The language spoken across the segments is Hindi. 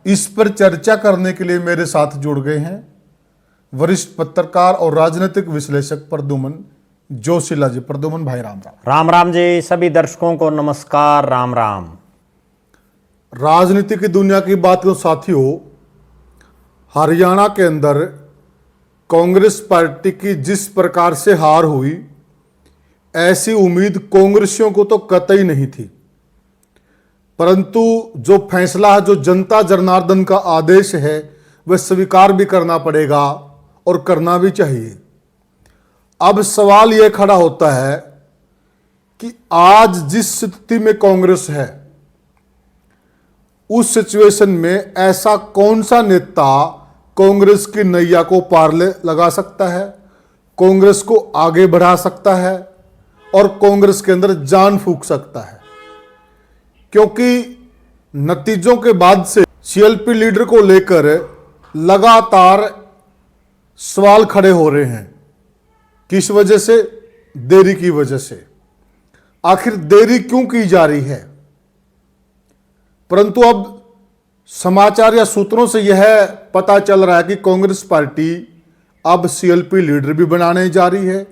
इस पर चर्चा करने के लिए मेरे साथ जुड़ गए हैं वरिष्ठ पत्रकार और राजनीतिक विश्लेषक प्रद्युमन जोशीला जी। प्रद्युमन भाई राम राम। राम राम जी। सभी दर्शकों को नमस्कार। राम राम। राजनीति की दुनिया की बात करो साथियों, हरियाणा के अंदर कांग्रेस पार्टी की जिस प्रकार से हार हुई, ऐसी उम्मीद कांग्रेसियों को तो कतई नहीं थी। परंतु जो फैसला है, जो जनता जनार्दन का आदेश है, वह स्वीकार भी करना पड़ेगा और करना भी चाहिए। अब सवाल यह खड़ा होता है कि आज जिस स्थिति में कांग्रेस है, उस सिचुएशन में ऐसा कौन सा नेता कांग्रेस की नैया को पार लगा सकता है, कांग्रेस को आगे बढ़ा सकता है और कांग्रेस के अंदर जान फूंक सकता है। क्योंकि नतीजों के बाद से सीएलपी लीडर को लेकर लगातार सवाल खड़े हो रहे हैं। किस वजह से? देरी की वजह से। आखिर देरी क्यों की जा रही है? परंतु अब समाचार या सूत्रों से यह पता चल रहा है कि कांग्रेस पार्टी अब सीएलपी लीडर भी बनाने जा रही है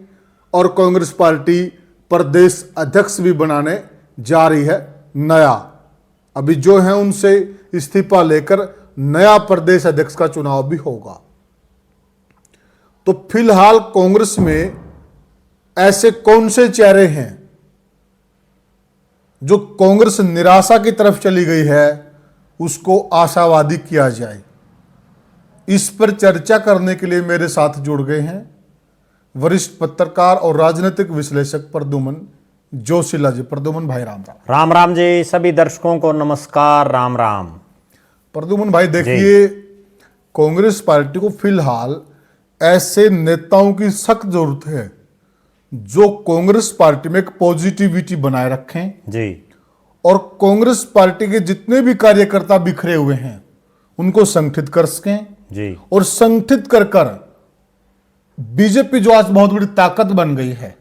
और कांग्रेस पार्टी प्रदेश अध्यक्ष भी बनाने जा रही है नया। अभी जो है उनसे इस्तीफा लेकर नया प्रदेश अध्यक्ष का चुनाव भी होगा। तो फिलहाल कांग्रेस में ऐसे कौन से चेहरे हैं जो कांग्रेस निराशा की तरफ चली गई है, उसको आशावादी किया जाए। इस पर चर्चा करने के लिए मेरे साथ जुड़ गए हैं वरिष्ठ पत्रकार और राजनीतिक विश्लेषक प्रद्युमन जोशीला जी। प्रद्युमन भाई राम राम। राम राम जी। सभी दर्शकों को नमस्कार। राम राम। प्रद्युमन भाई देखिए, कांग्रेस पार्टी को फिलहाल ऐसे नेताओं की सख्त जरूरत है जो कांग्रेस पार्टी में एक पॉजिटिविटी बनाए रखें जी, और कांग्रेस पार्टी के जितने भी कार्यकर्ता बिखरे हुए हैं उनको संगठित कर सकें जी। और संगठित कर बीजेपी जो आज बहुत बड़ी ताकत बन गई है,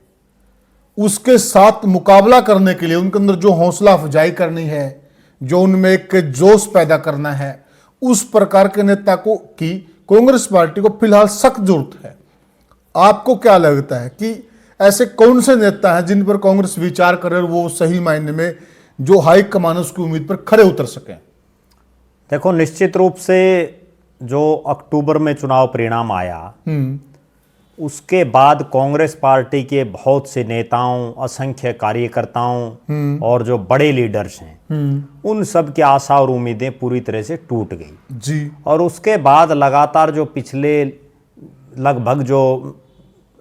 उसके साथ मुकाबला करने के लिए उनके अंदर जो हौसला अफजाई करनी है, जो उनमें एक जोश पैदा करना है, उस प्रकार के नेता को की कांग्रेस पार्टी को फिलहाल सख्त जरूरत है। आपको क्या लगता है कि ऐसे कौन से नेता हैं जिन पर कांग्रेस विचार करे और वो सही मायने में जो हाई कमान उसकी उम्मीद पर खड़े उतर सकें? देखो, निश्चित रूप से जो अक्टूबर में चुनाव परिणाम आया, उसके बाद कांग्रेस पार्टी के बहुत से नेताओं, असंख्य कार्यकर्ताओं और जो बड़े लीडर्स हैं, उन सब की आशा और उम्मीदें पूरी तरह से टूट गई जी। और उसके बाद लगातार जो पिछले लगभग जो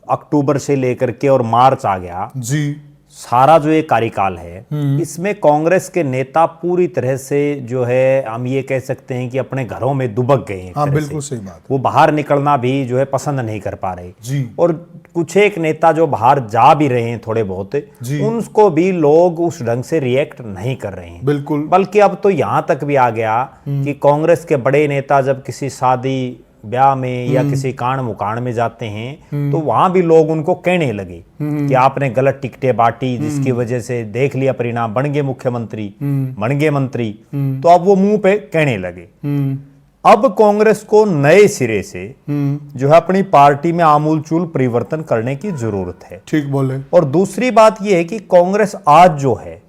अक्टूबर से लेकर के और मार्च आ गया जी, सारा जो ये कार्यकाल है, इसमें कांग्रेस के नेता पूरी तरह से जो है हम ये कह सकते हैं कि अपने घरों में दुबक गए हैं। हाँ, बिल्कुल सही बात। वो बाहर निकलना भी जो है पसंद नहीं कर पा रहे जी। और कुछ एक नेता जो बाहर जा भी रहे हैं थोड़े बहुत, उनको भी लोग उस ढंग से रिएक्ट नहीं कर रहे हैं। बिल्कुल। बल्कि अब तो यहां तक भी आ गया कि कांग्रेस के बड़े नेता जब किसी शादी ब्याह में या किसी कांड मुकांड में जाते हैं तो वहां भी लोग उनको कहने लगे कि आपने गलत टिकटें बांटी, जिसकी वजह से देख लिया परिणाम, बन गए मुख्यमंत्री, बन गए मंत्री। तो अब वो मुंह पे कहने लगे। अब कांग्रेस को नए सिरे से जो है अपनी पार्टी में आमूलचूल परिवर्तन करने की जरूरत है। ठीक बोले। और दूसरी बात यह है कि कांग्रेस आज जो है,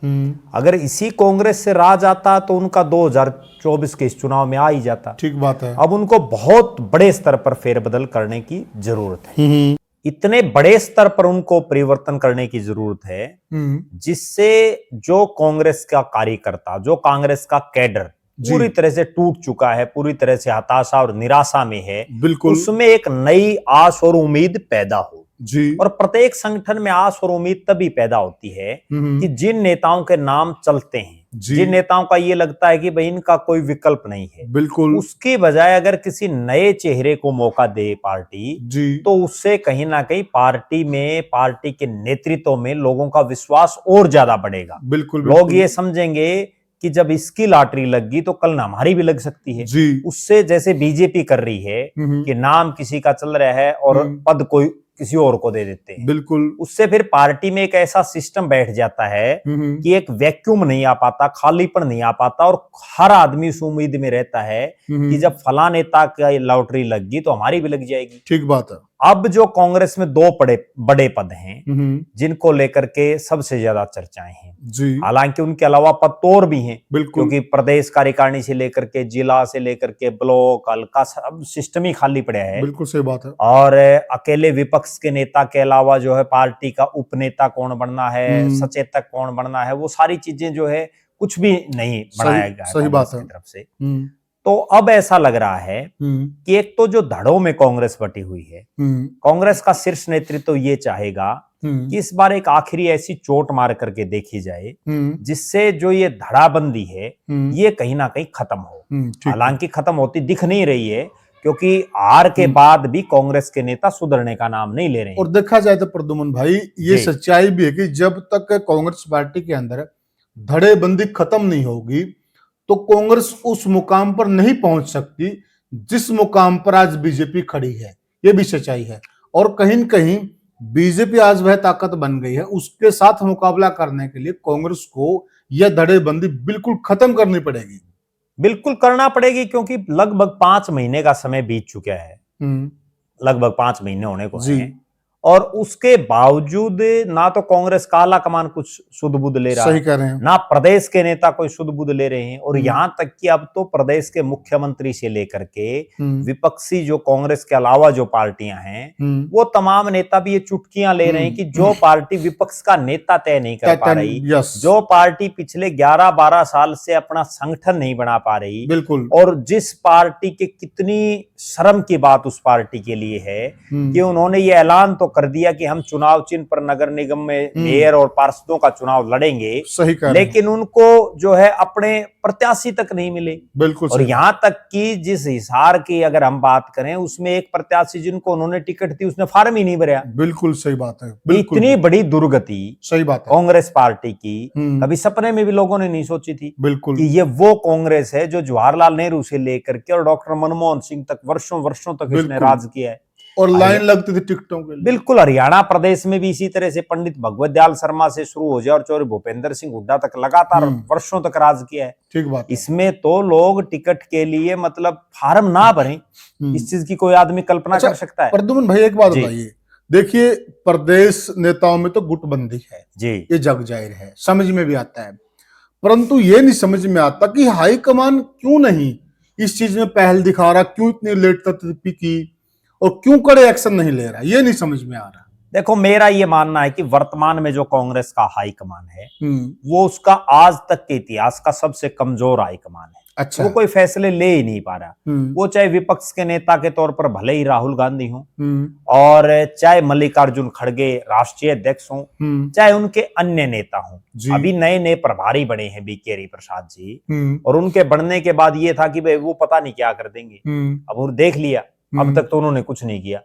अगर इसी कांग्रेस से राज आता तो उनका 2024 के इस चुनाव में आ ही जाता। ठीक बात है। अब उनको बहुत बड़े स्तर पर फेरबदल करने की जरूरत है। इतने बड़े स्तर पर उनको परिवर्तन करने की जरूरत है जिससे जो कांग्रेस का कार्यकर्ता, जो कांग्रेस का कैडर पूरी तरह से टूट चुका है, पूरी तरह से हताशा और निराशा में है, बिल्कुल, उसमें एक नई आस और उम्मीद पैदा हो जी। और प्रत्येक संगठन में आस और उम्मीद तभी पैदा होती है कि जिन नेताओं के नाम चलते हैं, जिन नेताओं का ये लगता है कि भाई इनका कोई विकल्प नहीं है, बिल्कुल, उसकी बजाय अगर किसी नए चेहरे को मौका दे पार्टी जी, तो उससे कहीं ना कहीं पार्टी में, पार्टी के नेतृत्व में लोगों का विश्वास और ज्यादा बढ़ेगा। बिल्कुल। लोग ये समझेंगे कि जब इसकी लॉटरी लग गई तो कल ना हमारी भी लग सकती है। उससे जैसे बीजेपी कर रही है कि नाम किसी का चल रहा है और पद कोई किसी और को दे देते हैं। बिल्कुल। उससे फिर पार्टी में एक ऐसा सिस्टम बैठ जाता है कि एक वैक्यूम नहीं आ पाता, खालीपन नहीं आ पाता, और हर आदमी उस उम्मीद में रहता है कि जब फला नेता का लॉटरी लग गई तो हमारी भी लग जाएगी। ठीक बात है। अब जो कांग्रेस में दो बड़े पद हैं जिनको लेकर के सबसे ज्यादा चर्चाएं हैं जी। हालांकि उनके अलावा पद तो और भी हैं, बिल्कुल। क्योंकि प्रदेश कार्यकारिणी से लेकर के जिला से लेकर के ब्लॉक हल्का सब सिस्टम ही खाली पड़ा है। बिल्कुल सही बात है। और अकेले विपक्ष के नेता के अलावा जो है पार्टी का उपनेता कौन बनना है, सचेतक कौन बनना है, वो सारी चीजें जो है कुछ भी नहीं बनाया गया सही बात है की तरफ से। तो अब ऐसा लग रहा है कि एक तो जो धड़ों में कांग्रेस बटी हुई है, कांग्रेस का शीर्ष नेतृत्व ये चाहेगा कि इस बार एक आखिरी ऐसी चोट मार करके देखी जाए जिससे जो ये धड़ाबंदी है ये कहीं ना कहीं खत्म हो। हालांकि खत्म होती दिख नहीं रही है, क्योंकि हार के बाद भी कांग्रेस के नेता सुधरने का नाम नहीं ले रहे हैं। और देखा जाए तो प्रद्युमन भाई, ये सच्चाई भी है कि जब तक कांग्रेस पार्टी के अंदर धड़ेबंदी खत्म नहीं होगी तो कांग्रेस उस मुकाम पर नहीं पहुंच सकती जिस मुकाम पर आज बीजेपी खड़ी है। ये भी सच्चाई है। और कहीं न कहीं बीजेपी आज वह ताकत बन गई है, उसके साथ मुकाबला करने के लिए कांग्रेस को यह धड़ेबंदी बिल्कुल खत्म करनी पड़ेगी। बिल्कुल करना पड़ेगी, क्योंकि लगभग 5 महीने का समय बीत चुका है, लगभग 5 महीने होने को हैं, और उसके बावजूद ना तो कांग्रेस का आला कमान कुछ सुध बुध ले रहा सही कह रहे हैं, ना प्रदेश के नेता कोई सुध बुध ले रहे हैं, और यहां तक कि अब तो प्रदेश के मुख्यमंत्री से लेकर के विपक्षी जो कांग्रेस के अलावा जो पार्टियां हैं वो तमाम नेता भी ये चुटकियां ले रहे हैं कि जो पार्टी विपक्ष का नेता तय नहीं कर पा रही, जो पार्टी पिछले 11-12 साल से अपना संगठन नहीं बना पा रही, बिल्कुल, और जिस पार्टी के कितनी शर्म की बात उस पार्टी के लिए है कि उन्होंने ये ऐलान तो कर दिया कि हम चुनाव चिन्ह पर नगर निगम में मेयर और पार्षदों का चुनाव लड़ेंगे, सही कह रहे हैं, लेकिन उनको जो है अपने प्रत्याशी तक नहीं मिले। बिल्कुल। और यहां तक कि जिस हिसार की अगर हम बात करें उसमें एक प्रत्याशी जिनको उन्होंने टिकट दी उसने फार्म ही नहीं भरा। बिल्कुल सही बात है। इतनी बड़ी दुर्गति सही बात है कांग्रेस पार्टी की कभी सपने में भी लोगों ने नहीं सोची थी। बिल्कुल कि ये वो कांग्रेस है जो जवाहरलाल नेहरू से लेकर के और डॉक्टर मनमोहन सिंह तक वर्षों तक इसने राज किया है, और लाइन लगती थी टिकटों के लिए। बिल्कुल। हरियाणा प्रदेश में भी इसी तरह से पंडित भगवत दयाल शर्मा से शुरू हो जाए और चौधरी भूपेंद्र सिंह हुड्डा तक लगातार वर्षों तक राज किया है। ठीक बात। इसमें तो लोग टिकट के लिए मतलब फार्म ना भरें, इस चीज की कोई आदमी कल्पना कर सकता है। प्रद्युमन भाई एक बात बताइए, देखिए प्रदेश नेताओं में तो गुटबंदी है जी, ये जग जाहिर है, समझ में भी आता है, परंतु ये नहीं समझ में आता कि हाईकमान क्यों नहीं इस चीज में पहल दिखा रहा, क्यों इतनी लेट तक की और क्यों कड़े एक्शन नहीं ले रहा, ये नहीं समझ में आ रहा। देखो मेरा ये मानना है कि वर्तमान में जो कांग्रेस का हाईकमान है वो उसका आज तक के इतिहास का सबसे कमजोर हाईकमान है। अच्छा। वो कोई फैसले ले ही नहीं पा रहा, वो चाहे विपक्ष के नेता के तौर पर भले ही राहुल गांधी हो और चाहे मल्लिकार्जुन खड़गे राष्ट्रीय अध्यक्ष हो, चाहे उनके अन्य नेता हो। अभी नए नए प्रभारी बने हैं बीके हरिप्रसाद जी, और उनके बढ़ने के बाद ये था कि भाई वो पता नहीं क्या कर देंगे। अब वो देख लिया, अब तक तो उन्होंने कुछ नहीं किया।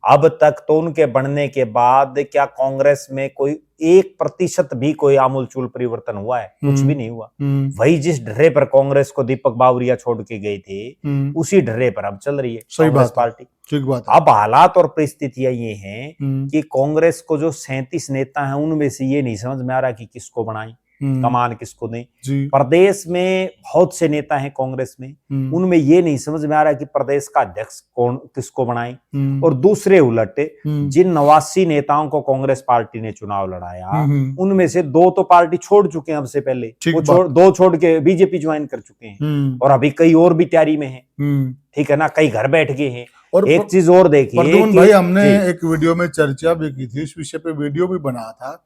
अब तक तो उनके बढ़ने के बाद क्या कांग्रेस में कोई 1% भी कोई आमूलचूल परिवर्तन हुआ है? कुछ भी नहीं हुआ। वही जिस ढर्रे पर कांग्रेस को दीपक बावरिया छोड़ के गए थे उसी ढर्रे पर अब चल रही है कांग्रेस पार्टी। ठीक बात। अब हालात और परिस्थितियां ये हैं कि कांग्रेस को जो 37 नेता हैं उनमें से ये नहीं समझ में आ रहा कि किसको बनाएं, कमान किसको दें। प्रदेश में बहुत से नेता हैं कांग्रेस में, उनमें ये नहीं समझ में आ रहा कि प्रदेश का अध्यक्ष कौन किसको बनाएं। और दूसरे उलट जिन 89 नेताओं को कांग्रेस पार्टी ने चुनाव लड़ाया उनमें से 2 तो पार्टी छोड़ चुके हैं अब से पहले, वो 2 छोड़ के बीजेपी ज्वाइन कर चुके हैं, और अभी कई और भी तैयारी में हैं। ठीक है ना, कई घर बैठ गए हैं। और एक चीज और देखिए भाई, हमने एक वीडियो में चर्चा भी की थी, इस विषय पे वीडियो भी बना था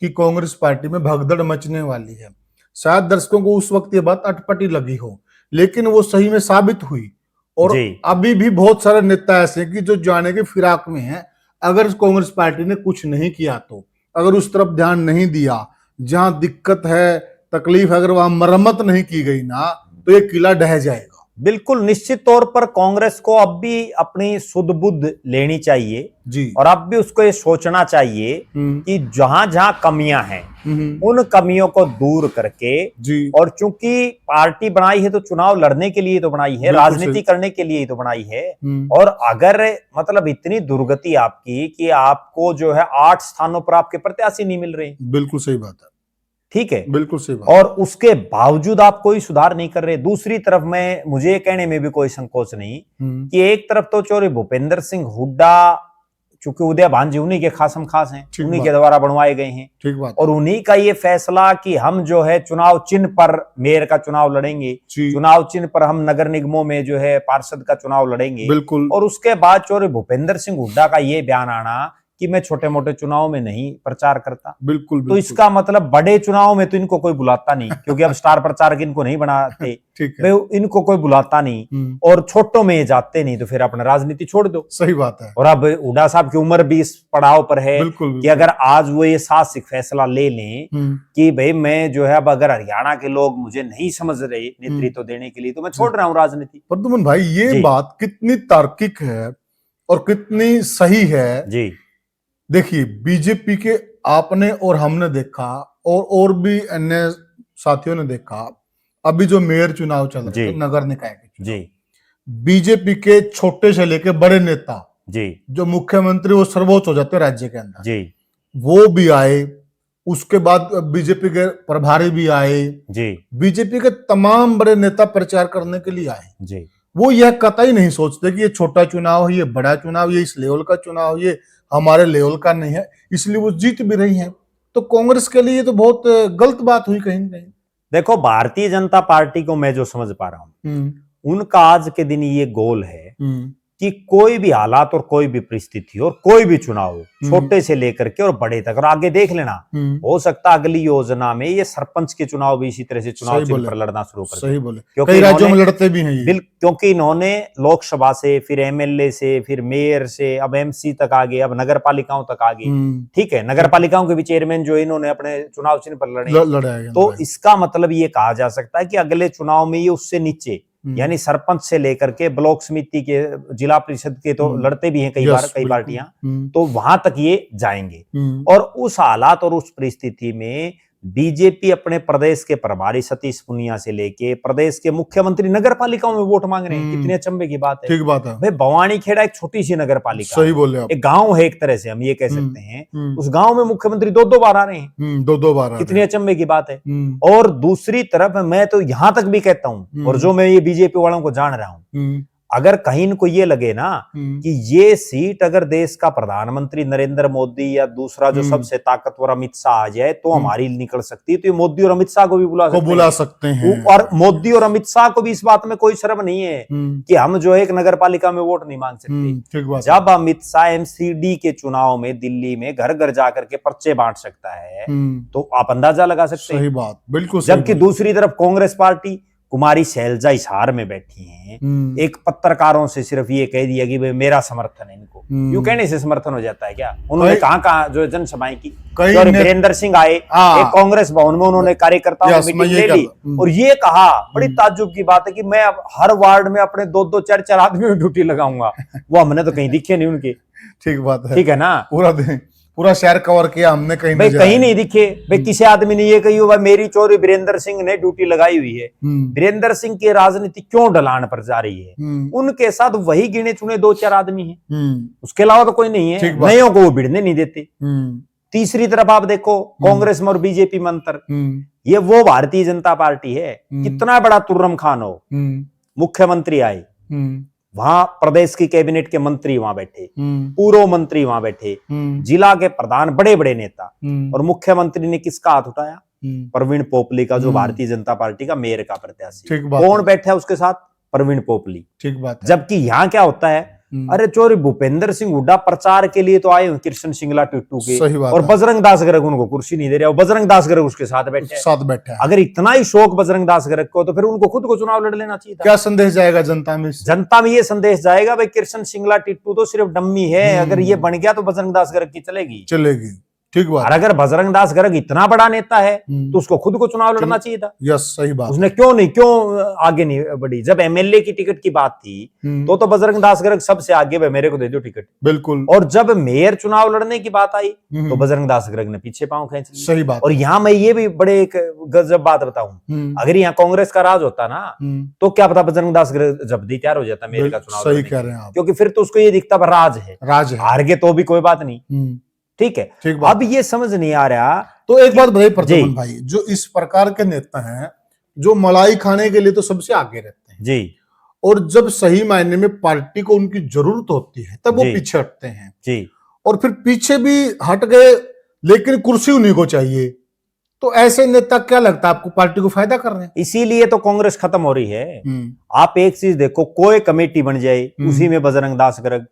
कि कांग्रेस पार्टी में भगदड़ मचने वाली है। शायद दर्शकों को उस वक्त ये बात अटपटी लगी हो, लेकिन वो सही में साबित हुई। और अभी भी बहुत सारे नेता ऐसे कि जो जाने के फिराक में हैं। अगर कांग्रेस पार्टी ने कुछ नहीं किया तो, अगर उस तरफ ध्यान नहीं दिया, जहां दिक्कत है तकलीफ, अगर वहां मरम्मत नहीं की गई ना, तो ये किला ढह जाएगा। बिल्कुल निश्चित तौर पर कांग्रेस को अब भी अपनी सुध बुद्ध लेनी चाहिए जी। और अब भी उसको ये सोचना चाहिए कि जहां जहां कमियां हैं उन कमियों को दूर करके जी। और चूंकि पार्टी बनाई है तो चुनाव लड़ने के लिए तो बनाई है, बिल्कुल राजनीति सही। करने के लिए ही तो बनाई है। और अगर मतलब इतनी दुर्गति आपकी कि आपको जो है 8 स्थानों पर आपके प्रत्याशी नहीं मिल रहे, बिल्कुल सही बात है। ठीक है, बिल्कुल सही बात। और उसके बावजूद आप कोई सुधार नहीं कर रहे। दूसरी तरफ में मुझे कहने में भी कोई संकोच नहीं कि एक तरफ तो चौधरी भूपेंद्र सिंह हुड्डा, चूंकि उदय भान जी उन्हीं के खासम खास हैं, ठीक उन्हीं बात। के द्वारा बनवाए गए हैं, ठीक बात। और उन्हीं का ये फैसला कि हम जो है चुनाव चिन्ह पर मेयर का चुनाव लड़ेंगे, जी। चुनाव चिन्ह पर हम नगर निगमों में जो है पार्षद का चुनाव लड़ेंगे। बिल्कुल। और उसके बाद चौधरी भूपेंद्र सिंह हुड्डा का ये बयान आना कि मैं छोटे मोटे चुनाव में नहीं प्रचार करता, बिल्कुल। तो इसका मतलब बड़े चुनाव में तो इनको कोई बुलाता नहीं, क्योंकि अब स्टार प्रचारक इनको नहीं बनाते, ठीक है। इनको कोई बुलाता नहीं, और छोटों में जाते नहीं, तो फिर अपना राजनीति छोड़ दो। सही बात है। और अब हुड्डा साहब की उम्र भी इस पड़ाव पर है बिल्कुल, कि अगर आज वो ये साहसिक फैसला ले लें कि भाई मैं जो है अब अगर हरियाणा के लोग मुझे नहीं समझ रहे नेतृत्व देने के लिए, तो मैं छोड़ रहा हूँ राजनीति। प्रद्युमन भाई, ये बात कितनी तार्किक है और कितनी सही है जी। देखिए, बीजेपी के आपने और हमने देखा और भी अन्य साथियों ने देखा, अभी जो मेयर चुनाव चल रहे हैं, नगर निकाय के जी, बीजेपी के छोटे से लेके बड़े नेता जी, जो मुख्यमंत्री वो सर्वोच्च हो जाते हैं राज्य के अंदर जी, वो भी आए। उसके बाद बीजेपी के प्रभारी भी आए जी, बीजेपी के तमाम बड़े नेता प्रचार करने के लिए आए जी। वो यह कतई नहीं सोचते कि ये छोटा चुनाव है, ये बड़ा चुनाव, ये इस लेवल का चुनाव, ये हमारे लेवल का नहीं है, इसलिए वो जीत भी रही हैं। तो कांग्रेस के लिए तो बहुत गलत बात हुई कहीं न कहीं। देखो, भारतीय जनता पार्टी को मैं जो समझ पा रहा हूं, उनका आज के दिन ये गोल है कि कोई भी हालात और कोई भी परिस्थिति और कोई भी चुनाव हो, छोटे से लेकर के और बड़े तक, और आगे देख लेना, हो सकता अगली योजना में ये सरपंच के चुनाव भी इसी तरह से चुनाव चिन्ह पर लड़ना शुरू कर सही बोले, कई राज्यों में लड़ते भी हैं ये। क्योंकि इन्होंने लोकसभा से, फिर एमएलए से, फिर मेयर से, अब एमसी तक आ गए, अब नगर पालिकाओं तक आ गए, ठीक है, नगर पालिकाओं के भी चेयरमैन जो इन्होंने अपने चुनाव चिन्ह पर लड़े, तो इसका मतलब ये कहा जा सकता है कि अगले चुनाव में ये उससे नीचे, यानी सरपंच से लेकर के ब्लॉक समिति के, जिला परिषद के तो लड़ते भी हैं कई बार कई पार्टियां, तो वहां तक ये जाएंगे। और उस हालात और उस परिस्थिति में बीजेपी अपने प्रदेश के प्रभारी सतीश पुनिया से लेके प्रदेश के मुख्यमंत्री नगर पालिकाओं में वोट मांग रहे हैं। कितने अचंभे की बात है। ठीक बात है भाई, भवानी खेड़ा एक छोटी सी नगर पालिका, सही बोले आप, एक गांव है, एक तरह से हम ये कह सकते हैं। उस गांव में मुख्यमंत्री दो बार आ रहे हैं, दो बार, कितने अचंभे की बात है। और दूसरी तरफ मैं तो यहां तक भी कहता हूं, और जो मैं ये बीजेपी वालों को जान रहा हूं, अगर कहीं इनको ये लगे ना कि ये सीट अगर देश का प्रधानमंत्री नरेंद्र मोदी या दूसरा जो सबसे ताकतवर अमित शाह आ जाए तो हमारी निकल सकती है, तो ये मोदी और अमित शाह को भी बुला सकते हैं। और मोदी और अमित शाह को भी इस बात में कोई शर्म नहीं है कि हम जो है एक नगर पालिका में वोट नहीं मांग सकते। जब अमित शाह एमसीडी के चुनाव में दिल्ली में घर घर जाकर के पर्चे बांट सकता है, तो आप अंदाजा लगा सकते हैं। सही बात, बिल्कुल। जबकि दूसरी तरफ कांग्रेस पार्टी कुमारी शैलजा हिसार में बैठी हैं, एक पत्रकारों से सिर्फ ये कह दिया कि भाई मेरा समर्थन है इनको, यूं कहने से समर्थन हो जाता है क्या? उन्होंने कहाँ जो जनसभाएं की, वीरेंद्र सिंह आए एक कांग्रेस भवन में, उन्होंने कार्यकर्ताओं की मीटिंग ले ली और ये कहा, बड़ी ताज्जुब की बात है कि मैं अब हर वार्ड में अपने 2-2, 4-4 आदमियों की ड्यूटी लगाऊंगा। वो हमने तो कहीं दिखे नहीं उनके। ठीक बात है, ठीक है ना, पूरा शहर कवर किया हमने, कहीं भाई कहीं नहीं दिखे। भाई किसी आदमी ने ये कही हो मेरी चोरी वीरेंद्र सिंह ने ड्यूटी लगाई हुई है। वीरेंद्र सिंह की राजनीति क्यों ढलान पर जा रही है? उनके साथ वही गिने चुने 2-4 आदमी हैं, उसके अलावा तो कोई नहीं है। नयों को वो भिड़ने नहीं देते। तीसरी तरफ आप देखो कांग्रेस में और बीजेपी में अंतर, ये वो भारतीय जनता पार्टी है, कितना बड़ा तुर्रम खान हो, मुख्यमंत्री आए, वहां प्रदेश की कैबिनेट के मंत्री वहां बैठे, पूर्व मंत्री वहां बैठे, जिला के प्रधान, बड़े बड़े नेता, और मुख्यमंत्री ने किसका हाथ उठाया? प्रवीण पोपली का, जो भारतीय जनता पार्टी का मेयर का प्रत्याशी। कौन बैठा है उसके साथ? प्रवीण पोपली। ठीक बात है। जबकि यहाँ क्या होता है, अरे चोरी भूपेंद्र सिंह हुड्डा प्रचार के लिए तो आए हैं कृष्ण सिंगला टिट्टू के, और बजरंग दास गर्ग उनको कुर्सी नहीं दे रहे, और बजरंग दास गर्ग उसके साथ बैठे। अगर इतना ही शौक बजरंग दास गर्ग को, तो फिर उनको खुद को चुनाव लड़ लेना चाहिए था। क्या संदेश जाएगा जनता में? जनता में ये संदेश जाएगा भाई कृष्ण सिंगला टिट्टू तो सिर्फ डम्मी है, अगर ये बन गया तो बजरंग दास गर्ग की चलेगी। ठीक बात। और अगर बजरंग दास गर्ग इतना बड़ा नेता है हम्म। तो उसको खुद को चुनाव लड़ना चाहिए था। यस, सही बात। उसने क्यों आगे नहीं बढ़ी? जब एमएलए की टिकट की बात थी तो बजरंग दास गर्ग सबसे आगे, भाई मेरे को दे दो टिकट। बिल्कुल। और जब मेयर चुनाव लड़ने की बात आई तो बजरंग दास गर्ग ने पीछे पांव खींच लिए। सही बात। और यहाँ मैं ये भी बड़े एक गजब बात बताऊं, अगर यहाँ कांग्रेस का राज होता ना तो क्या पता बजरंग दास गर्ग जब्दी तैयार हो जाता मेयर का चुनाव। सही कह रहे हैं आप, क्योंकि फिर तो उसको ये दिखता राज है, राज है, हार गए तो भी कोई बात नहीं। ठीक है, अब ये समझ नहीं आ रहा। तो एक बात बताइए प्रद्युमन भाई, जो इस प्रकार के नेता हैं जो मलाई खाने के लिए तो सबसे आगे रहते हैं जी, और जब सही मायने में पार्टी को उनकी जरूरत होती है तब वो पीछे हटते हैं जी, और फिर पीछे भी हट गए लेकिन कुर्सी उन्हीं को चाहिए। तो ऐसे नेता क्या लगता है आपको पार्टी को फायदा कर रहे हैं? इसीलिए तो कांग्रेस खत्म हो रही है। आप एक चीज देखो, कोई कमेटी बन जाए उसी में बजरंग दास गर्ग,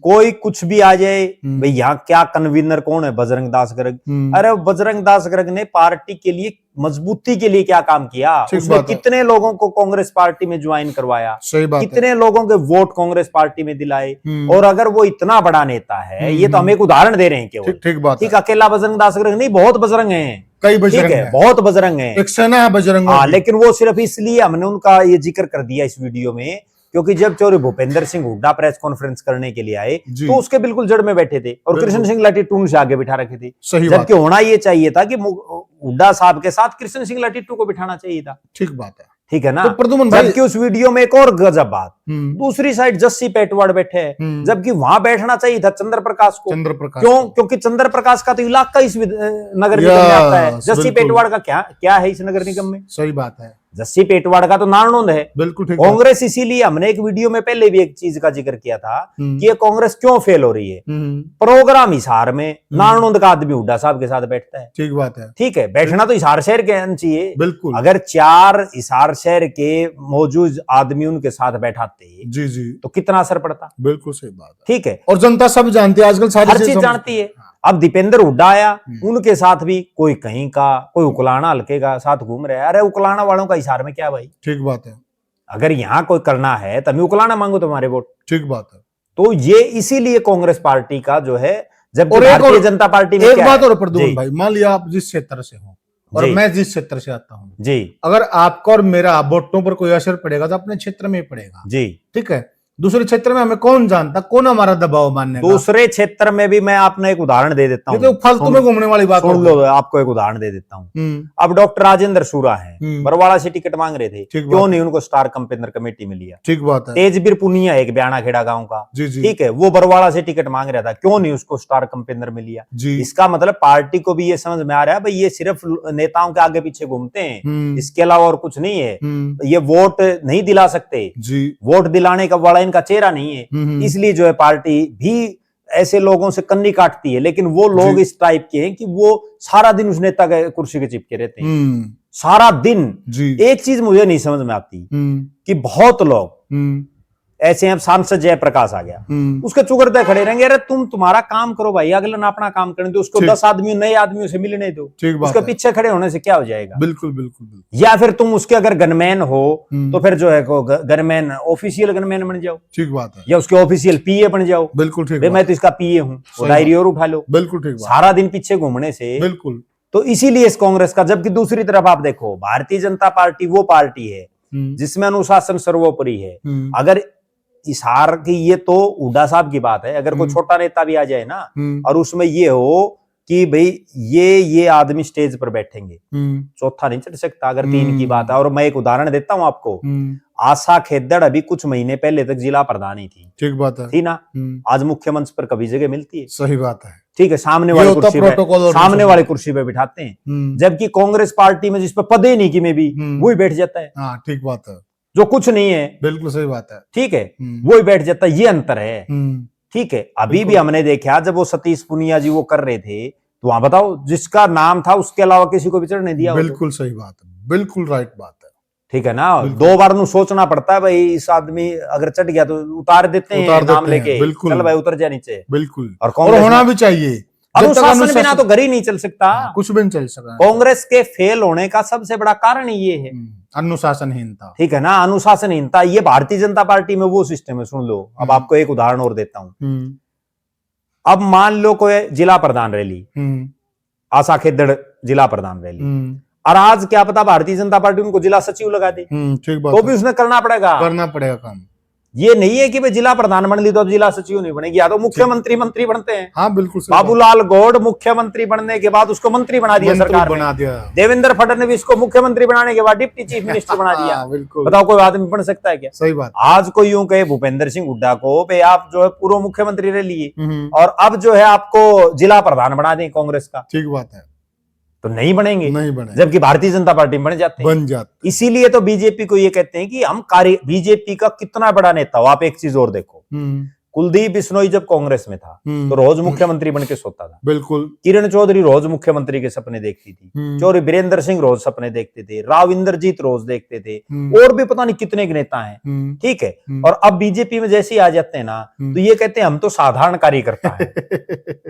कोई कुछ भी आ जाए, भाई यहाँ क्या कन्वीनर कौन है? बजरंग दास गर्ग। अरे बजरंग दास गर्ग ने पार्टी के लिए मजबूती के लिए क्या काम किया? उसने कितने लोगों को कांग्रेस पार्टी में ज्वाइन करवाया, कितने लोगों के वोट कांग्रेस पार्टी में दिलाए। और अगर वो इतना बड़ा नेता है, ये तो हम एक उदाहरण दे रहे हैं केवल, ठीक, अकेला बजरंग दास गर्ग नहीं, बहुत बजरंग हैं, कई बजरंग है, बहुत बजरंग है, एक सेना है बजरंग। हाँ, लेकिन वो सिर्फ इसलिए हमने उनका ये जिक्र कर दिया इस वीडियो में क्योंकि जब चौधरी भूपेंद्र सिंह हुड्डा प्रेस कॉन्फ्रेंस करने के लिए आए तो उसके बिल्कुल जड़ में बैठे थे और कृष्ण सिंह लाटीटू से आगे बिठा रखे थे। जबकि होना ये चाहिए था कि हुड्डा साहब के साथ कृष्ण सिंह लाटीटू को बिठाना चाहिए था। ठीक बात है, ठीक है ना। तो प्रद्युमन भाई, जबकि उस वीडियो में एक और गजब बात, दूसरी साइड जस्सी पेटवाड़ बैठे हैं, जबकि वहां बैठना चाहिए था चंद्र प्रकाश को। क्यों? क्योंकि चंद्र प्रकाश का तो इलाका इस नगर निगम में आता है, जस्सी पेटवाड़ का क्या है इस नगर निगम में? सही बात है, जस्सी पेटवाड़ का तो नारनौंद है। बिल्कुल ठीक। कांग्रेस, इसीलिए हमने एक वीडियो में पहले भी एक चीज का जिक्र किया था कि ये कांग्रेस क्यों फेल हो रही है। प्रोग्राम हिसार में नारनौंद का आदमी हुड्डा साहब के साथ बैठता है। ठीक बात है, ठीक है, बैठना तो हिसार शहर के चाहिए। बिल्कुल, अगर 4 हिसार शहर के मौजूद आदमी उनके साथ बैठाते जी जी तो कितना असर पड़ता। बिल्कुल सही बात है, ठीक है। और जनता सब जानती है आजकल, सारी हर चीज जानती है। अब दीपेंद्र हुड्डा आया, उनके साथ भी कोई कहीं का, कोई उकलाना हल्के का साथ घूम रहे हैं। अरे उकलाना वालों का हिसार में क्या भाई? ठीक बात है, अगर यहाँ कोई करना है तभी उकलाना मांगो तुम्हारे वोट। ठीक बात है। तो ये इसीलिए कांग्रेस पार्टी का जो है, जब भारतीय जनता पार्टी में एक बात और प्रद्युमन भाई, मान लिया आप जिस क्षेत्र से हो और मैं जिस क्षेत्र से आता हूँ जी, अगर आपका और मेरा वोटों पर कोई असर पड़ेगा तो अपने क्षेत्र में ही पड़ेगा जी, ठीक है। दूसरे क्षेत्र में हमें कौन जानता, कौन हमारा दबाव मानने? दूसरे क्षेत्र में भी मैं आपने एक उदाहरण दे देता हूँ, तो फालतू में घूमने वाली बात सुन लो। आपको एक उदाहरण दे देता हूँ। अब डॉक्टर राजेंद्र सूरा है, बरवाड़ा से टिकट मांग रहे थे, क्यों नहीं उनको स्टार कैंपेनर कमेटी में लिया? ठीक बात है। तेजबीर पुनिया एक ब्याणा खेड़ा गांव का, ठीक है, वो बरवाड़ा से टिकट मांग रहा था, क्यों नहीं उसको स्टार कैंपेनर में लिया? इसका मतलब पार्टी को भी ये समझ में आ रहा है भाई, ये सिर्फ नेताओं के आगे पीछे घूमते हैं, इसके अलावा और कुछ नहीं है। ये वोट नहीं दिला सकते, वोट दिलाने का बड़ा इनका चेहरा नहीं है, इसलिए जो है पार्टी भी ऐसे लोगों से कन्नी काटती है। लेकिन वो लोग इस टाइप के हैं कि वो सारा दिन उस नेता के कुर्सी के चिपके रहते हैं, सारा दिन। एक चीज मुझे नहीं समझ में आती कि बहुत लोग ऐसे हैं, सांसद जयप्रकाश आ गया, उसके चुगरते खड़े रहेंगे। अरे तुम तुम्हारा काम करो भाई, अगले ना अपना काम करने दो, उसको 10 आदमी नए आदमियों से मिलने दो, उसके पीछे खड़े होने से क्या हो जाएगा? बिल्कुल बिल्कुल। या फिर तुम उसके अगर गनमैन हो तो फिर जो है गनमैन, ऑफिशियल गनमैन बन जाओ, ठीक बात है, या उसके ऑफिशियल पीए बन जाओ। बिल्कुल ठीक, मैं तो इसका पीए हूँ, डायरी और उठा लो। बिल्कुल ठीक, सारा दिन पीछे घूमने से। बिल्कुल। तो इसीलिए इस कांग्रेस का, जबकि दूसरी तरफ आप देखो भारतीय जनता पार्टी वो पार्टी है जिसमें अनुशासन सर्वोपरि है। अगर हिसार की, ये तो हुड्डा साहब की बात है, अगर कोई छोटा नेता भी आ जाए ना और उसमें ये हो कि भाई ये आदमी स्टेज पर बैठेंगे, चौथा नहीं चढ़ सकता, अगर 3 की बात है। और मैं एक उदाहरण देता हूं आपको, आशा खेदड़ अभी कुछ महीने पहले तक जिला प्रधान ही थी, ठीक बात है, थी ना? आज मुख्य मंच पर कभी जगह मिलती है? सही बात है, ठीक है, सामने वाली कुर्सी पे बिठाते हैं। जबकि कांग्रेस पार्टी में जिस पर पदे नहीं की में भी वही बैठ जाता है। हाँ, ठीक बात है, जो कुछ नहीं है। बिल्कुल सही बात है, ठीक है, वो ही बैठ जाता है, ये अंतर है। ठीक है, अभी भी हमने देखा जब वो सतीश पुनिया जी वो कर रहे थे, तो वहां बताओ जिसका नाम था उसके अलावा किसी को भी चढ़ने दिया? बिल्कुल सही बात है, बिल्कुल राइट बात है, ठीक है ना। 2 बार नु सोचना पड़ता है भाई, इस आदमी अगर चढ़ गया तो उतार देते हैं नाम लेके, चल भाई उतर जा नीचे। बिल्कुल, और होना भी चाहिए। अनुशासन बिना तो घर ही नहीं चल सकता, कुछ भी नहीं चल सकता। कांग्रेस के फेल होने का सबसे बड़ा कारण ही ये है, अनुशासनहीनता, ठीक है ना, अनुशासनहीनता। ये भारतीय जनता पार्टी में वो सिस्टम है, सुन लो। अब आपको एक उदाहरण और देता हूं। अब मान लो कोई जिला प्रधान रैली, आशा खेदड़ जिला प्रधान रह ली, और आज क्या पता भारतीय जनता पार्टी उनको जिला सचिव लगा दे, ठीक बात तो भी उसने करना पड़ेगा काम। ये नहीं है कि भाई जिला प्रधान बन ली तो अब जिला सचिव नहीं बनेगी, या तो मुख्यमंत्री मंत्री बनते हैं। हाँ बिल्कुल सही बाबूलाल गौड़ मुख्यमंत्री बनने के बाद उसको मंत्री बना दिया सरकार बना में। दिया। देवेंद्र फडणवीस को मुख्यमंत्री बनाने के बाद डिप्टी चीफ मिनिस्टर बना दिया। बिल्कुल। बताओ कोई आदमी बन सकता है क्या? सही बात। आज कोई यूं कहे भूपेंद्र सिंह हुड्डा को भाई आप जो है पूर्व मुख्यमंत्री रह लिए और अब जो है आपको जिला प्रधान बना दें कांग्रेस का, ठीक बात है, तो नहीं बनेंगे, नहीं बने, जबकि भारतीय जनता पार्टी में बन जाते। इसीलिए तो बीजेपी को ये कहते हैं कि हम बीजेपी का कितना बड़ा नेता हो। आप एक चीज और देखो, कुलदीप बिश्नोई जब कांग्रेस में था तो रोज मुख्यमंत्री बन के सोता था। बिल्कुल। किरण चौधरी रोज मुख्यमंत्री के सपने देखती थी, चौधरी बीरेंद्र सिंह रोज सपने देखते थे, राव इंद्रजीत रोज देखते थे, और भी पता नहीं कितने नेता हैं, ठीक है। और अब बीजेपी में जैसे ही आ जाते हैं ना तो ये कहते हैं हम तो साधारण कार्यकर्ता है।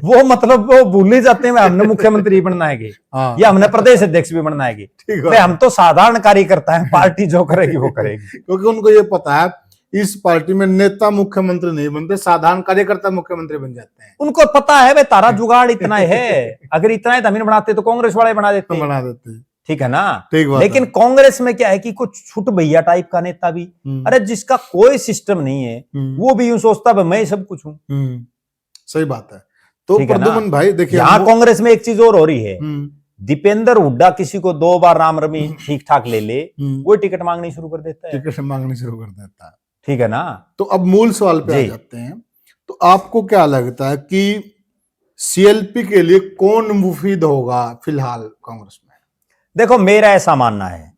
वो मतलब वो भूल ही जाते हैं हमने मुख्यमंत्री बनना है या हमने प्रदेश अध्यक्ष भी बनना है, हम तो साधारण कार्यकर्ता है, पार्टी जो करेगी वो करेगी। क्योंकि उनको ये पता है इस पार्टी में नेता मुख्यमंत्री नहीं बनते, साधारण कार्यकर्ता मुख्यमंत्री बन जाते हैं। उनको पता है भाई तारा जुगाड़ इतना है, अगर इतना है तमिल बनाते तो कांग्रेस वाले बना देते ठीक है ना। लेकिन कांग्रेस में क्या है कि कुछ छुट भैया टाइप का नेता भी, अरे जिसका कोई सिस्टम नहीं है वो भी यूं सोचता है मैं सब कुछ हूं। सही बात है। तो प्रद्युमन भाई देखिए, यहाँ कांग्रेस में एक चीज और हो रही है, दीपेंद्र हुड्डा किसी को 2 बार राम रमी ठीक ठाक ले ले वो टिकट मांगनी शुरू कर देता है, ठीक है ना। तो अब मूल सवाल पे आ जाते हैं, तो आपको क्या लगता है कि सीएलपी के लिए कौन मुफीद होगा फिलहाल कांग्रेस में? देखो मेरा ऐसा मानना है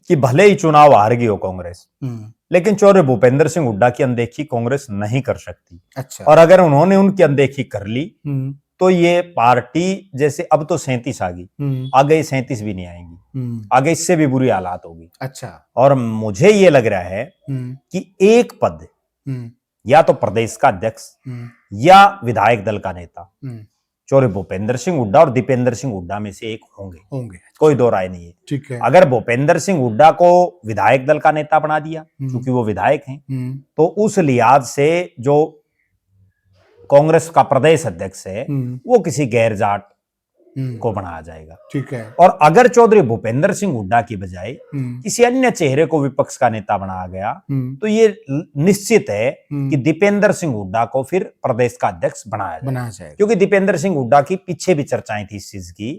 कि भले ही चुनाव हार गई हो कांग्रेस, लेकिन चौधरी भूपेंद्र सिंह हुड्डा की अनदेखी कांग्रेस नहीं कर सकती। अच्छा। और अगर उन्होंने उनकी अनदेखी कर ली तो ये पार्टी जैसे अब तो 37 आ गई, आगे 37 भी नहीं आएंगी, आगे इससे भी बुरी हालात होगी। अच्छा। और मुझे ये लग रहा है कि एक पद या तो प्रदेश का अध्यक्ष या विधायक दल का नेता चौधरी भूपेंद्र सिंह हुड्डा और दीपेंद्र सिंह हुड्डा में से एक होंगे, कोई दो राय नहीं है। ठीक है। अगर भूपेंद्र सिंह हुड्डा को विधायक दल का नेता बना दिया क्योंकि वो विधायक हैं, तो उस लिहाज से जो कांग्रेस का प्रदेश अध्यक्ष है वो किसी गैर जाट को बनाया जाएगा। ठीक है। और अगर चौधरी भूपेंद्र सिंह हुड्डा की बजाय किसी अन्य चेहरे को विपक्ष का नेता बनाया गया तो ये निश्चित है कि दीपेंद्र सिंह हुड्डा को फिर प्रदेश का अध्यक्ष बनाया जाएगा, क्योंकि दीपेंद्र सिंह हुड्डा की पीछे भी चर्चाएं थी इस चीज की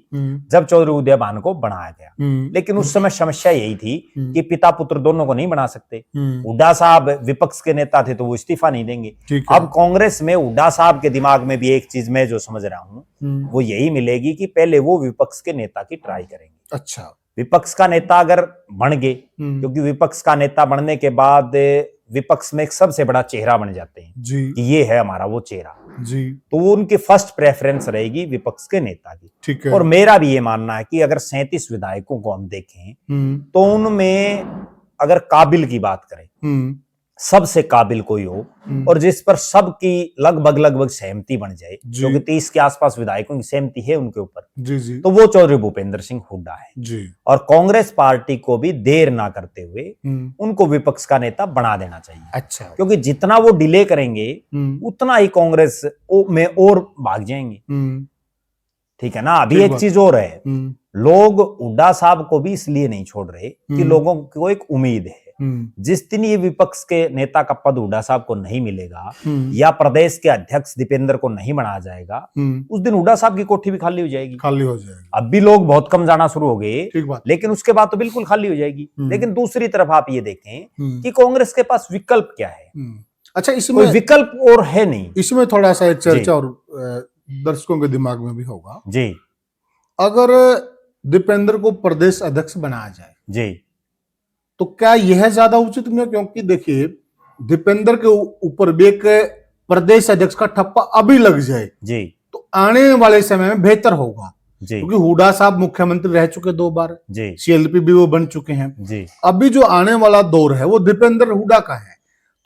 जब चौधरी उदयभान को बनाया गया। लेकिन उस समय समस्या यही थी कि पिता पुत्र दोनों को नहीं बना सकते। हुड्डा साहब विपक्ष के नेता थे तो वो इस्तीफा नहीं देंगे। अब कांग्रेस में हुड्डा साहब के दिमाग में भी एक चीज मैं जो समझ रहा हूं वो यही मिलेगी कि पहले वो विपक्ष के नेता की ट्राई करेंगे। अच्छा। विपक्ष का नेता अगर बन गए, क्योंकि विपक्ष का नेता बनने के बाद विपक्ष में एक सबसे बड़ा चेहरा बन जाते हैं जी, कि ये है हमारा वो चेहरा जी, तो वो उनकी फर्स्ट प्रेफरेंस रहेगी विपक्ष के नेता की। ठीक है। और मेरा भी ये मानना है कि अगर 37 विधायकों को हम देखें तो उनमें अगर काबिल की बात करें, सबसे काबिल कोई हो और जिस पर सबकी लगभग सहमति बन जाए, क्योंकि 30 के आसपास विधायकों की सहमति है उनके ऊपर जी, तो वो चौधरी भूपेंद्र सिंह हुड्डा है जी। और कांग्रेस पार्टी को भी देर ना करते हुए उनको विपक्ष का नेता बना देना चाहिए। अच्छा। क्योंकि जितना वो डिले करेंगे उतना ही कांग्रेस में और भाग जाएंगे, ठीक है ना। अभी एक चीज और है, लोग हुड्डा साहब को भी इसलिए नहीं छोड़ रहे कि लोगों को एक उम्मीद है जिस दिन ये विपक्ष के नेता का पद हुड्डा साहब को नहीं मिलेगा या प्रदेश के अध्यक्ष दीपेंद्र को नहीं बनाया जाएगा, उस दिन हुड्डा साहब की कोठी भी खाली हो जाएगी। अब भी लोग बहुत कम जाना शुरू हो गए, लेकिन उसके बाद तो बिल्कुल खाली हो जाएगी। लेकिन दूसरी तरफ आप ये देखें कि कांग्रेस के पास विकल्प क्या है। अच्छा, इसमें विकल्प और है नहीं। इसमें थोड़ा सा एक चर्चा और दर्शकों के दिमाग में भी होगा जी, अगर दीपेंद्र को प्रदेश अध्यक्ष बनाया जाए जी तो क्या यह ज्यादा उचित नहीं? क्योंकि देखिए दीपेंद्र के ऊपर भी एक प्रदेश अध्यक्ष का ठप्पा अभी लग जाए जी तो आने वाले समय में बेहतर होगा जी, क्योंकि हुड्डा साहब मुख्यमंत्री रह चुके 2 बार जी, सीएलपी भी वो बन चुके हैं जी। अभी जो आने वाला दौर है वो दीपेंद्र हुड्डा का है।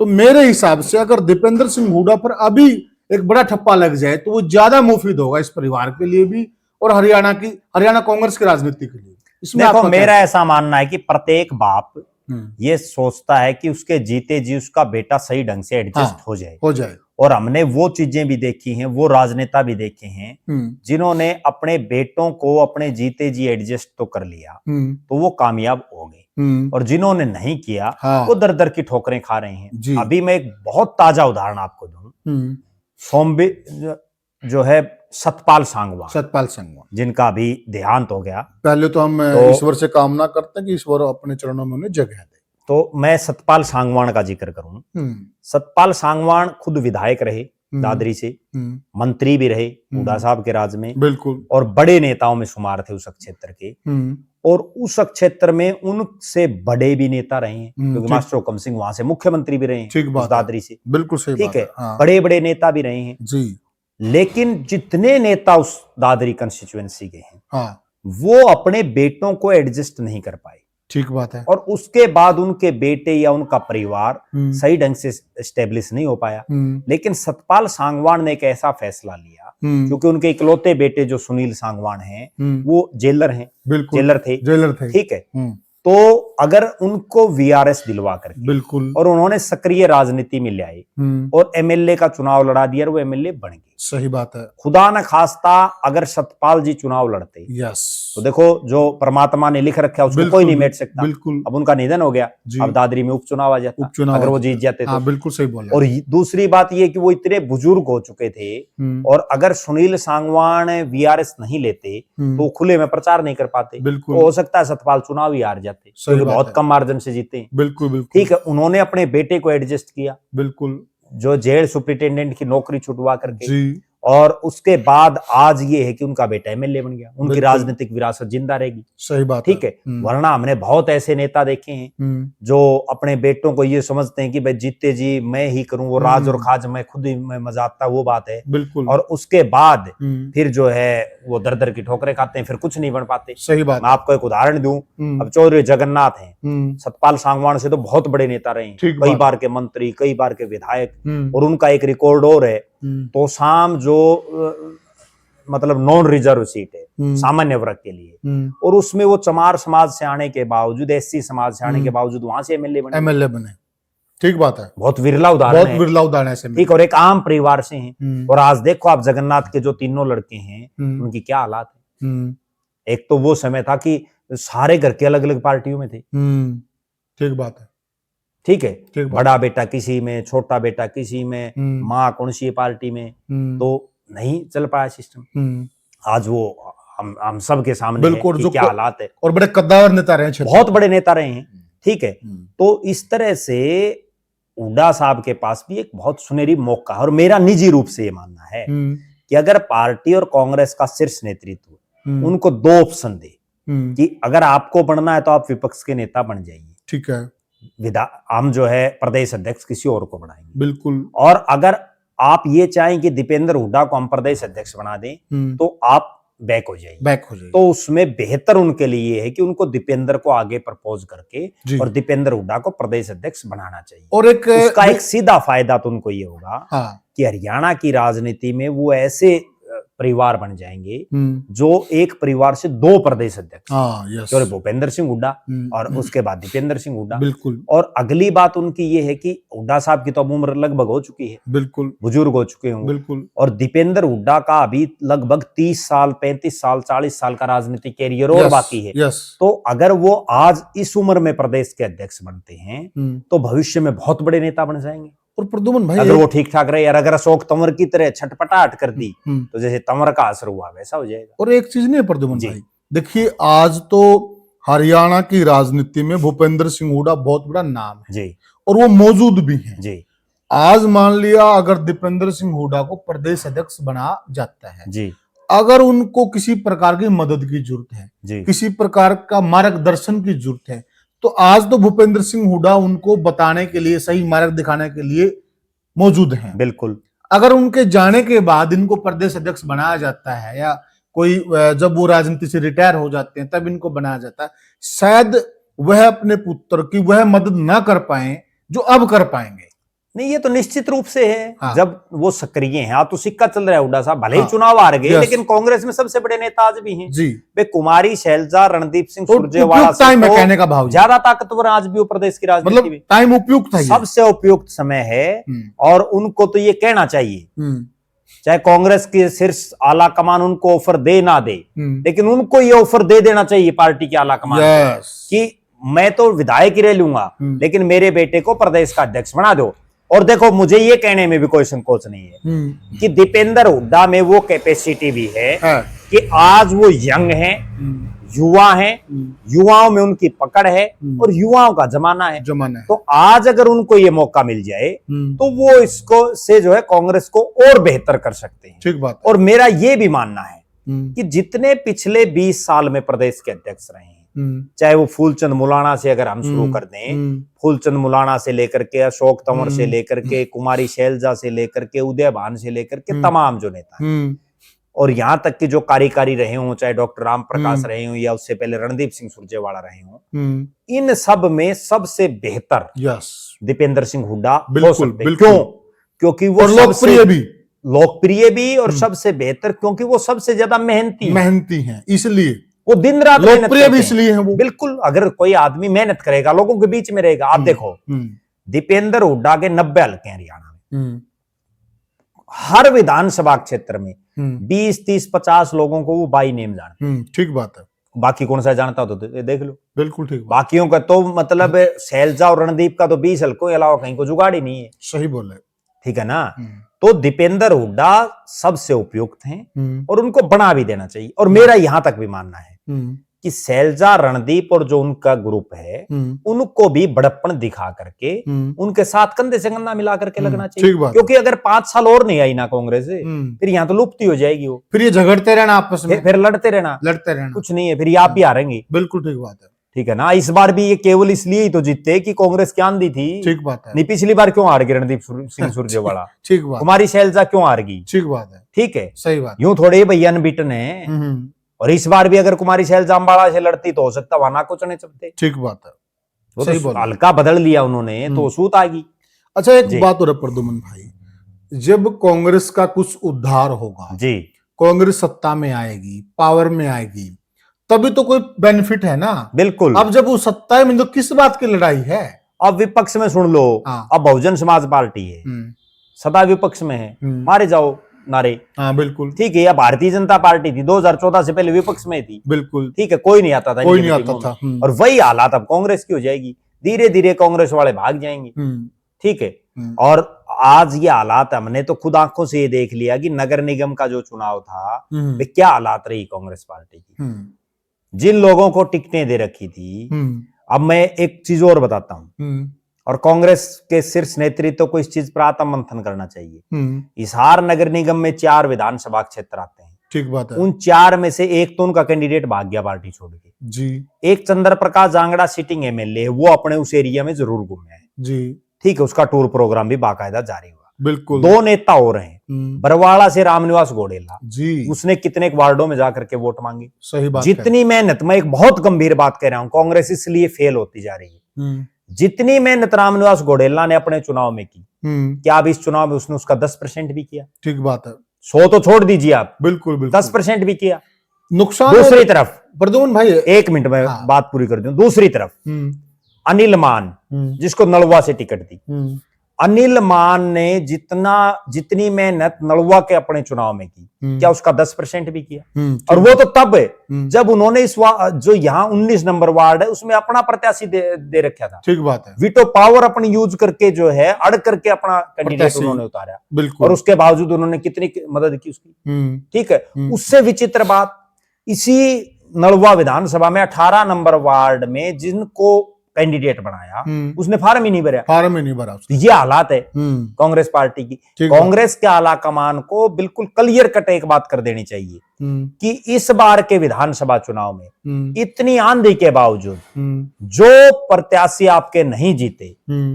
तो मेरे हिसाब से अगर दीपेंद्र सिंह हुड्डा पर अभी एक बड़ा ठप्पा लग जाए तो वो ज्यादा मुफीद होगा इस परिवार के लिए भी और हरियाणा कांग्रेस की राजनीति के लिए। देखो मेरा ऐसा मानना है कि प्रत्येक बाप ये सोचता है कि उसके जीते जी उसका बेटा सही ढंग से एडजस्ट हो जाए और हमने वो चीजें भी देखी हैं, वो राजनेता भी देखे हैं जिन्होंने अपने बेटों को अपने जीते जी एडजस्ट तो कर लिया, तो वो कामयाब हो गए, और जिन्होंने नहीं किया हाँ। वो दर दर की ठोकरें खा रहे हैं। जी। अभी मैं एक बहुत ताजा उदाहरण आपको दूं, सोम्बे जो है सतपाल सांगवान, जिनका अभी देहांत हो गया। पहले तो हम ईश्वर से कामना करते हैं कि ईश्वर अपने चरणों में उन्हें जगह दे। तो मैं सतपाल सांगवान का जिक्र करूं। सतपाल सांगवान खुद विधायक रहे दादरी से, मंत्री भी रहे हुड्डा साहब के राज में, बिल्कुल, और बड़े नेताओं में शुमार थे उस क्षेत्र के, और उस क्षेत्र में उनसे बड़े भी नेता रहे हैं, क्योंकि मास्टर हुकम सिंह वहां से मुख्यमंत्री भी रहे हैं उस दादरी से। बिल्कुल सही ठीक बात है, हाँ। बड़े बड़े नेता भी रहे हैं जी। लेकिन जितने नेता उस दादरी कंस्टिट्यूएंसी के हैं, हाँ। वो अपने बेटों को एडजस्ट नहीं कर पाए। ठीक बात है। और उसके बाद उनके बेटे या उनका परिवार सही ढंग से एस्टेब्लिश नहीं हो पाया। लेकिन सतपाल सांगवान ने एक ऐसा फैसला लिया, क्योंकि उनके इकलौते बेटे जो सुनील सांगवान हैं वो जेलर हैं, जेलर थे। ठीक है, तो अगर उनको वीआरएस दिलवा करके, बिल्कुल, और उन्होंने सक्रिय राजनीति में ले आए और एमएलए का चुनाव लड़ा दिया और वो एमएलए बन गए। सही बात है। खुदा न खास्ता अगर सतपाल जी चुनाव लड़ते, यस, तो देखो जो परमात्मा ने लिख रखा है उसको कोई नहीं मेट सकता। बिल्कुल। अब उनका निधन हो गया, अब दादरी में उपचुनाव आ जाता, अगर वो जीत जाते तो। हाँ, बिल्कुल सही बोला। और दूसरी बात ये कि वो इतने बुजुर्ग हो चुके थे, और अगर सुनील सांगवान वीआरएस नहीं लेते तो खुले में प्रचार नहीं कर पाते। बिल्कुल, तो हो सकता है सतपाल चुनाव ही हार जाते, क्योंकि बहुत कम मार्जिन से जीते। बिल्कुल बिल्कुल। ठीक है, उन्होंने अपने बेटे को एडजस्ट किया, बिल्कुल, जो जेल सुप्रिंटेंडेंट की नौकरी छुटवा करके जी। और उसके बाद आज ये है कि उनका बेटा एमएलए बन गया, उनकी राजनीतिक विरासत जिंदा रहेगी। सही बात, ठीक है। वरना हमने बहुत ऐसे नेता देखे हैं जो अपने बेटों को ये समझते हैं कि भाई जीते जी मैं ही करूं, वो राज और खाज मैं खुद ही मैं मजाता, वो बात है। बिल्कुल। और उसके बाद फिर जो है वो दर दर की ठोकरें खाते हैं, फिर कुछ नहीं बन पाते। सही बात। मैं आपको एक उदाहरण दूं, अब चौधरी जगन्नाथ हैं, सतपाल सांगवान से तो बहुत बड़े नेता रहे हैं, कई बार के मंत्री, कई बार के विधायक, और उनका एक रिकॉर्ड और है, तो शाम जो मतलब नॉन रिजर्व सीट है सामान्य वर्ग के लिए, और उसमें वो चमार समाज से आने के बावजूद, एससी समाज से आने के बावजूद वहां से एमएलए बने। ठीक बात है। बहुत विरला उदाहरण है। ठीक, और एक आम परिवार से हैं। और आज देखो आप जगन्नाथ के जो तीनों लड़के हैं उनकी क्या हालात है। एक तो वो समय था कि सारे घर के अलग अलग पार्टियों में थे। ठीक बात है। ठीक है, बड़ा बेटा किसी में, छोटा बेटा किसी में, माँ कौन सी पार्टी में, तो नहीं चल पाया सिस्टम। आज वो हम सब के सामने है कि क्या हालात है। और बड़े कद्दावर नेता रहे हैं, बहुत बड़े नेता रहे हैं। ठीक है, तो इस तरह से हुड्डा साहब के पास भी एक बहुत सुनहरी मौका है। और मेरा निजी रूप से ये मानना है कि अगर पार्टी और कांग्रेस का शीर्ष नेतृत्व उनको दो ऑप्शन दे कि अगर आपको बनना है तो आप विपक्ष के नेता बन जाइए, ठीक है, हम जो है प्रदेश अध्यक्ष किसी और को बनाएंगे, बिल्कुल, और अगर आप ये चाहें कि दीपेंद्र हुड्डा को हम प्रदेश अध्यक्ष बना दें तो आप बैक हो जाइए। तो उसमें बेहतर उनके लिए है कि उनको दीपेंद्र को आगे प्रपोज करके और दीपेंद्र हुड्डा को प्रदेश अध्यक्ष बनाना चाहिए। और उसका एक सीधा फायदा तो उनको ये होगा कि हरियाणा की राजनीति में वो ऐसे परिवार बन जाएंगे जो एक परिवार से दो प्रदेश अध्यक्ष, और भूपेंद्र सिंह हुड्डा और उसके बाद दीपेंद्र सिंह हुड्डा। बिल्कुल। और अगली बात उनकी ये है कि हुड्डा साहब की तो अब उम्र लगभग हो चुकी है, बिल्कुल, बुजुर्ग हो चुके होंगे, बिल्कुल, और दीपेंद्र हुड्डा का अभी लगभग 30 साल, 35 साल, 40 साल का राजनीतिक कैरियर और बाकी है। तो अगर वो आज इस उम्र में प्रदेश के अध्यक्ष बनते हैं तो भविष्य में बहुत बड़े नेता बन जाएंगे। और प्रद्युमन भाई, अगर वो ठीक ठाक रहे, अगर अशोक तंवर की तरह छटपटाहट कर दी तो जैसे तंवर का असर हुआ वैसा हो जाएगा। और एक चीज नहीं है प्रद्युमन भाई, देखिए आज तो हरियाणा की राजनीति में भूपेंद्र सिंह हुड्डा बहुत बड़ा नाम है जी, और वो मौजूद भी है जी। आज मान लिया अगर दीपेंद्र सिंह हुड्डा को प्रदेश अध्यक्ष बना जाता है जी, अगर उनको किसी प्रकार की मदद की जरूरत है जी, किसी प्रकार का मार्गदर्शन की जरूरत है, तो आज तो भूपेंद्र सिंह हुड्डा उनको बताने के लिए, सही मार्ग दिखाने के लिए मौजूद हैं। बिल्कुल। अगर उनके जाने के बाद इनको प्रदेश अध्यक्ष बनाया जाता है, या कोई जब वो राजनीति से रिटायर हो जाते हैं तब इनको बनाया जाता है, शायद वह अपने पुत्र की वह मदद ना कर पाए जो अब कर पाएंगे। नहीं, ये तो निश्चित रूप से है। हाँ। जब वो सक्रिय हैं, तो सिक्का चल रहा है हुड्डा साहब, भले ही हाँ। चुनाव हार गए, यस। लेकिन कांग्रेस में सबसे बड़े नेता आज भी हैं। जी। वे कुमारी शैलजा, रणदीप सिंह तो सुरजेवाला उपयुक्त टाइम है से कहने का भाव जी। ज्यादा ताकतवर आज भी वो प्रदेश की राजनीति मतलब में टाइम उपयुक्त है ये। सबसे उपयुक्त समय है। और उनको तो ये कहना चाहिए, चाहे कांग्रेस के शीर्ष आला कमान उनको ऑफर दे ना दे, लेकिन उनको ये ऑफर दे देना चाहिए पार्टी के आला कमान को, कि मैं तो विधायक ही रह लूंगा, लेकिन मेरे बेटे को प्रदेश का अध्यक्ष बना दो। और देखो, मुझे ये कहने में भी कोई संकोच नहीं है कि दीपेंद्र हुड्डा में वो कैपेसिटी भी है कि आज वो यंग हैं, युवा हैं, युवाओं में उनकी पकड़ है और युवाओं का जमाना है। तो आज अगर उनको ये मौका मिल जाए तो वो इसको से जो है कांग्रेस को और बेहतर कर सकते हैं। ठीक बात। और मेरा ये भी मानना है कि जितने पिछले 20 साल में प्रदेश के अध्यक्ष रहे हैं, चाहे वो फूलचंद मुलाणा से अगर हम शुरू कर दें, फूलचंद मुलाणा से लेकर के, अशोक तंवर से लेकर के, कुमारी शैलजा से लेकर के, उदय भान से लेकर के, तमाम जो नेता हैं, और यहां तक कि जो कार्यकारी रहे हों, चाहे डॉक्टर राम प्रकाश रहे हों या उससे पहले रणदीप सिंह सुरजेवाला रहे हों, इन सब में सबसे बेहतर दीपेंद्र सिंह हुड्डा हो सकते हैं। क्यों? क्योंकि वो लोकप्रिय भी और सबसे बेहतर, क्योंकि वो सबसे ज्यादा मेहनती हैं, इसलिए वो दिन रात लोकप्रिय भी इसलिए हैं वो। बिल्कुल, अगर कोई आदमी मेहनत करेगा, लोगों के बीच में रहेगा। आप देखो, दीपेंद्र हुड्डा के 90 हल्के हैं हरियाणा में, हर विधानसभा क्षेत्र में 20, 30, 50 लोगों को वो बाई नेम जानते। ठीक बात है। बाकी कौन सा जानता हो तो देख लो। बिल्कुल ठीक। बाकियों का तो मतलब शैलजा और रणदीप का तो 20 हल्कों के अलावा कहीं को जुगाड़ ही नहीं है। सही बोले। ठीक है ना? तो दीपेंद्र हुड्डा सबसे उपयुक्त हैं और उनको बना भी देना चाहिए। और मेरा यहां तक भी मानना है कि शैलजा, रणदीप और जो उनका ग्रुप है, उनको भी बड़प्पन दिखा करके उनके साथ कंधे से कंधा मिला करके लगना चाहिए। क्योंकि अगर 5 साल और नहीं आई ना कांग्रेस से, फिर यहाँ तो लुप्त हो जाएगी वो। फिर ये झगड़ते रहना आपस में, फिर लड़ते रहना कुछ नहीं है, फिर आप ही हारेंगे। बिल्कुल ठीक बात है। ठीक है ना? इस बार भी ये केवल इसलिए ही तो जीते कि कांग्रेस की आंधी थी। ठीक बात है। नहीं, पिछली बार क्यों हार गई रणदीप सिंह सुरजेवाला? ठीक बात। कुमारी शैलजा क्यों हार गई? ठीक बात है। ठीक है, सही बात। यूं थोड़े भैया अनबीटन है। और इस बार भी अगर कुमारी शैलजा अम्बाड़ा से लड़ती तो हो सकता वहां ना कुछ नहीं चलते। ठीक बात है। वो तो हल्का बदल लिया उन्होंने, तो सूत आ गई। अच्छा, एक बात और प्रद्युमन भाई, जब कांग्रेस का कुछ उद्धार होगा जी, कांग्रेस सत्ता में आएगी, पावर में आएगी, तभी तो कोई बेनिफिट है ना। बिल्कुल। अब जब वो सत्ता में, तो किस बात की लड़ाई है? अब विपक्ष में सुन लो। अब बहुजन समाज पार्टी है, सदा विपक्ष में है, मारे जाओ नारे। बिल्कुल ठीक है। या भारतीय जनता पार्टी थी 2014 से पहले विपक्ष में थी। बिल्कुल ठीक है, कोई नहीं आता था, कोई नहीं आता था। और वही हालात अब कांग्रेस की हो जाएगी। धीरे धीरे कांग्रेस वाले भाग जाएंगे। ठीक है। और आज ये हालात हमने तो खुद आंखों से ये देख लिया कि नगर निगम का जो चुनाव था, वे क्या हालात रही कांग्रेस पार्टी की। जिन लोगों को टिकटें दे रखी थी। अब मैं एक चीज और बताता हूं, और कांग्रेस के शीर्ष नेतृत्व को इस चीज पर आत्म मंथन करना चाहिए। हिसार नगर निगम में 4 विधानसभा क्षेत्र आते हैं। ठीक बात है। उन 4 में से एक तो उनका कैंडिडेट भाग गया पार्टी छोड़ के जी। एक चंद्र प्रकाश जांगड़ा सिटिंग एमएलए है, वो अपने उस एरिया में जरूर घूमे हैं जी। ठीक है, उसका टूर प्रोग्राम भी बाकायदा जारी हुआ। बिल्कुल। 2 नेता और हैं, बरवाड़ा से रामनिवास घोडेला जी, उसने कितने वार्डों में जाकर के वोट मांगे। सही बात। जितनी मेहनत, मैं एक बहुत गंभीर बात कह रहा हूं, कांग्रेस इसलिए फेल होती जा रही है, जितनी मेहनत रामनिवास घोडेला ने अपने चुनाव में की, क्या अब इस चुनाव में उसने उसका 10% भी किया? ठीक बात है। 100 तो छोड़ दीजिए आप, बिल्कुल बिल्कुल 10% भी किया। नुकसान। दूसरी तरफ प्रद्युमन भाई, 1 मिनट में बात पूरी कर दूं। दूसरी तरफ अनिल मान, जिसको नलवा से टिकट दी, अनिल मान ने जितनी मेहनत नलवा के अपने चुनाव में की, क्या उसका 10% भी किया? और वो तो तब है जब उन्होंने इस जो यहाँ 19 नंबर वार्ड है उसमें अपना प्रत्याशी दे रखा था। ठीक बात है। वीटो पावर अपनी यूज करके जो है अड़ करके अपना कैंडिडेट उन्होंने उतारा। बिल्कुल। और उसके बावजूद उन्होंने कितनी मदद की उसकी। ठीक है। उससे विचित्र बात, इसी नलवा विधानसभा में 18 नंबर वार्ड में जिनको कैंडिडेट बनाया, उसने फार्म ही नहीं भरा। ये हालात है कांग्रेस पार्टी की। कांग्रेस के आला कमान को बिल्कुल क्लियर कट एक बात कर देनी चाहिए कि इस बार के विधानसभा चुनाव में इतनी आंधी के बावजूद जो प्रत्याशी आपके नहीं जीते,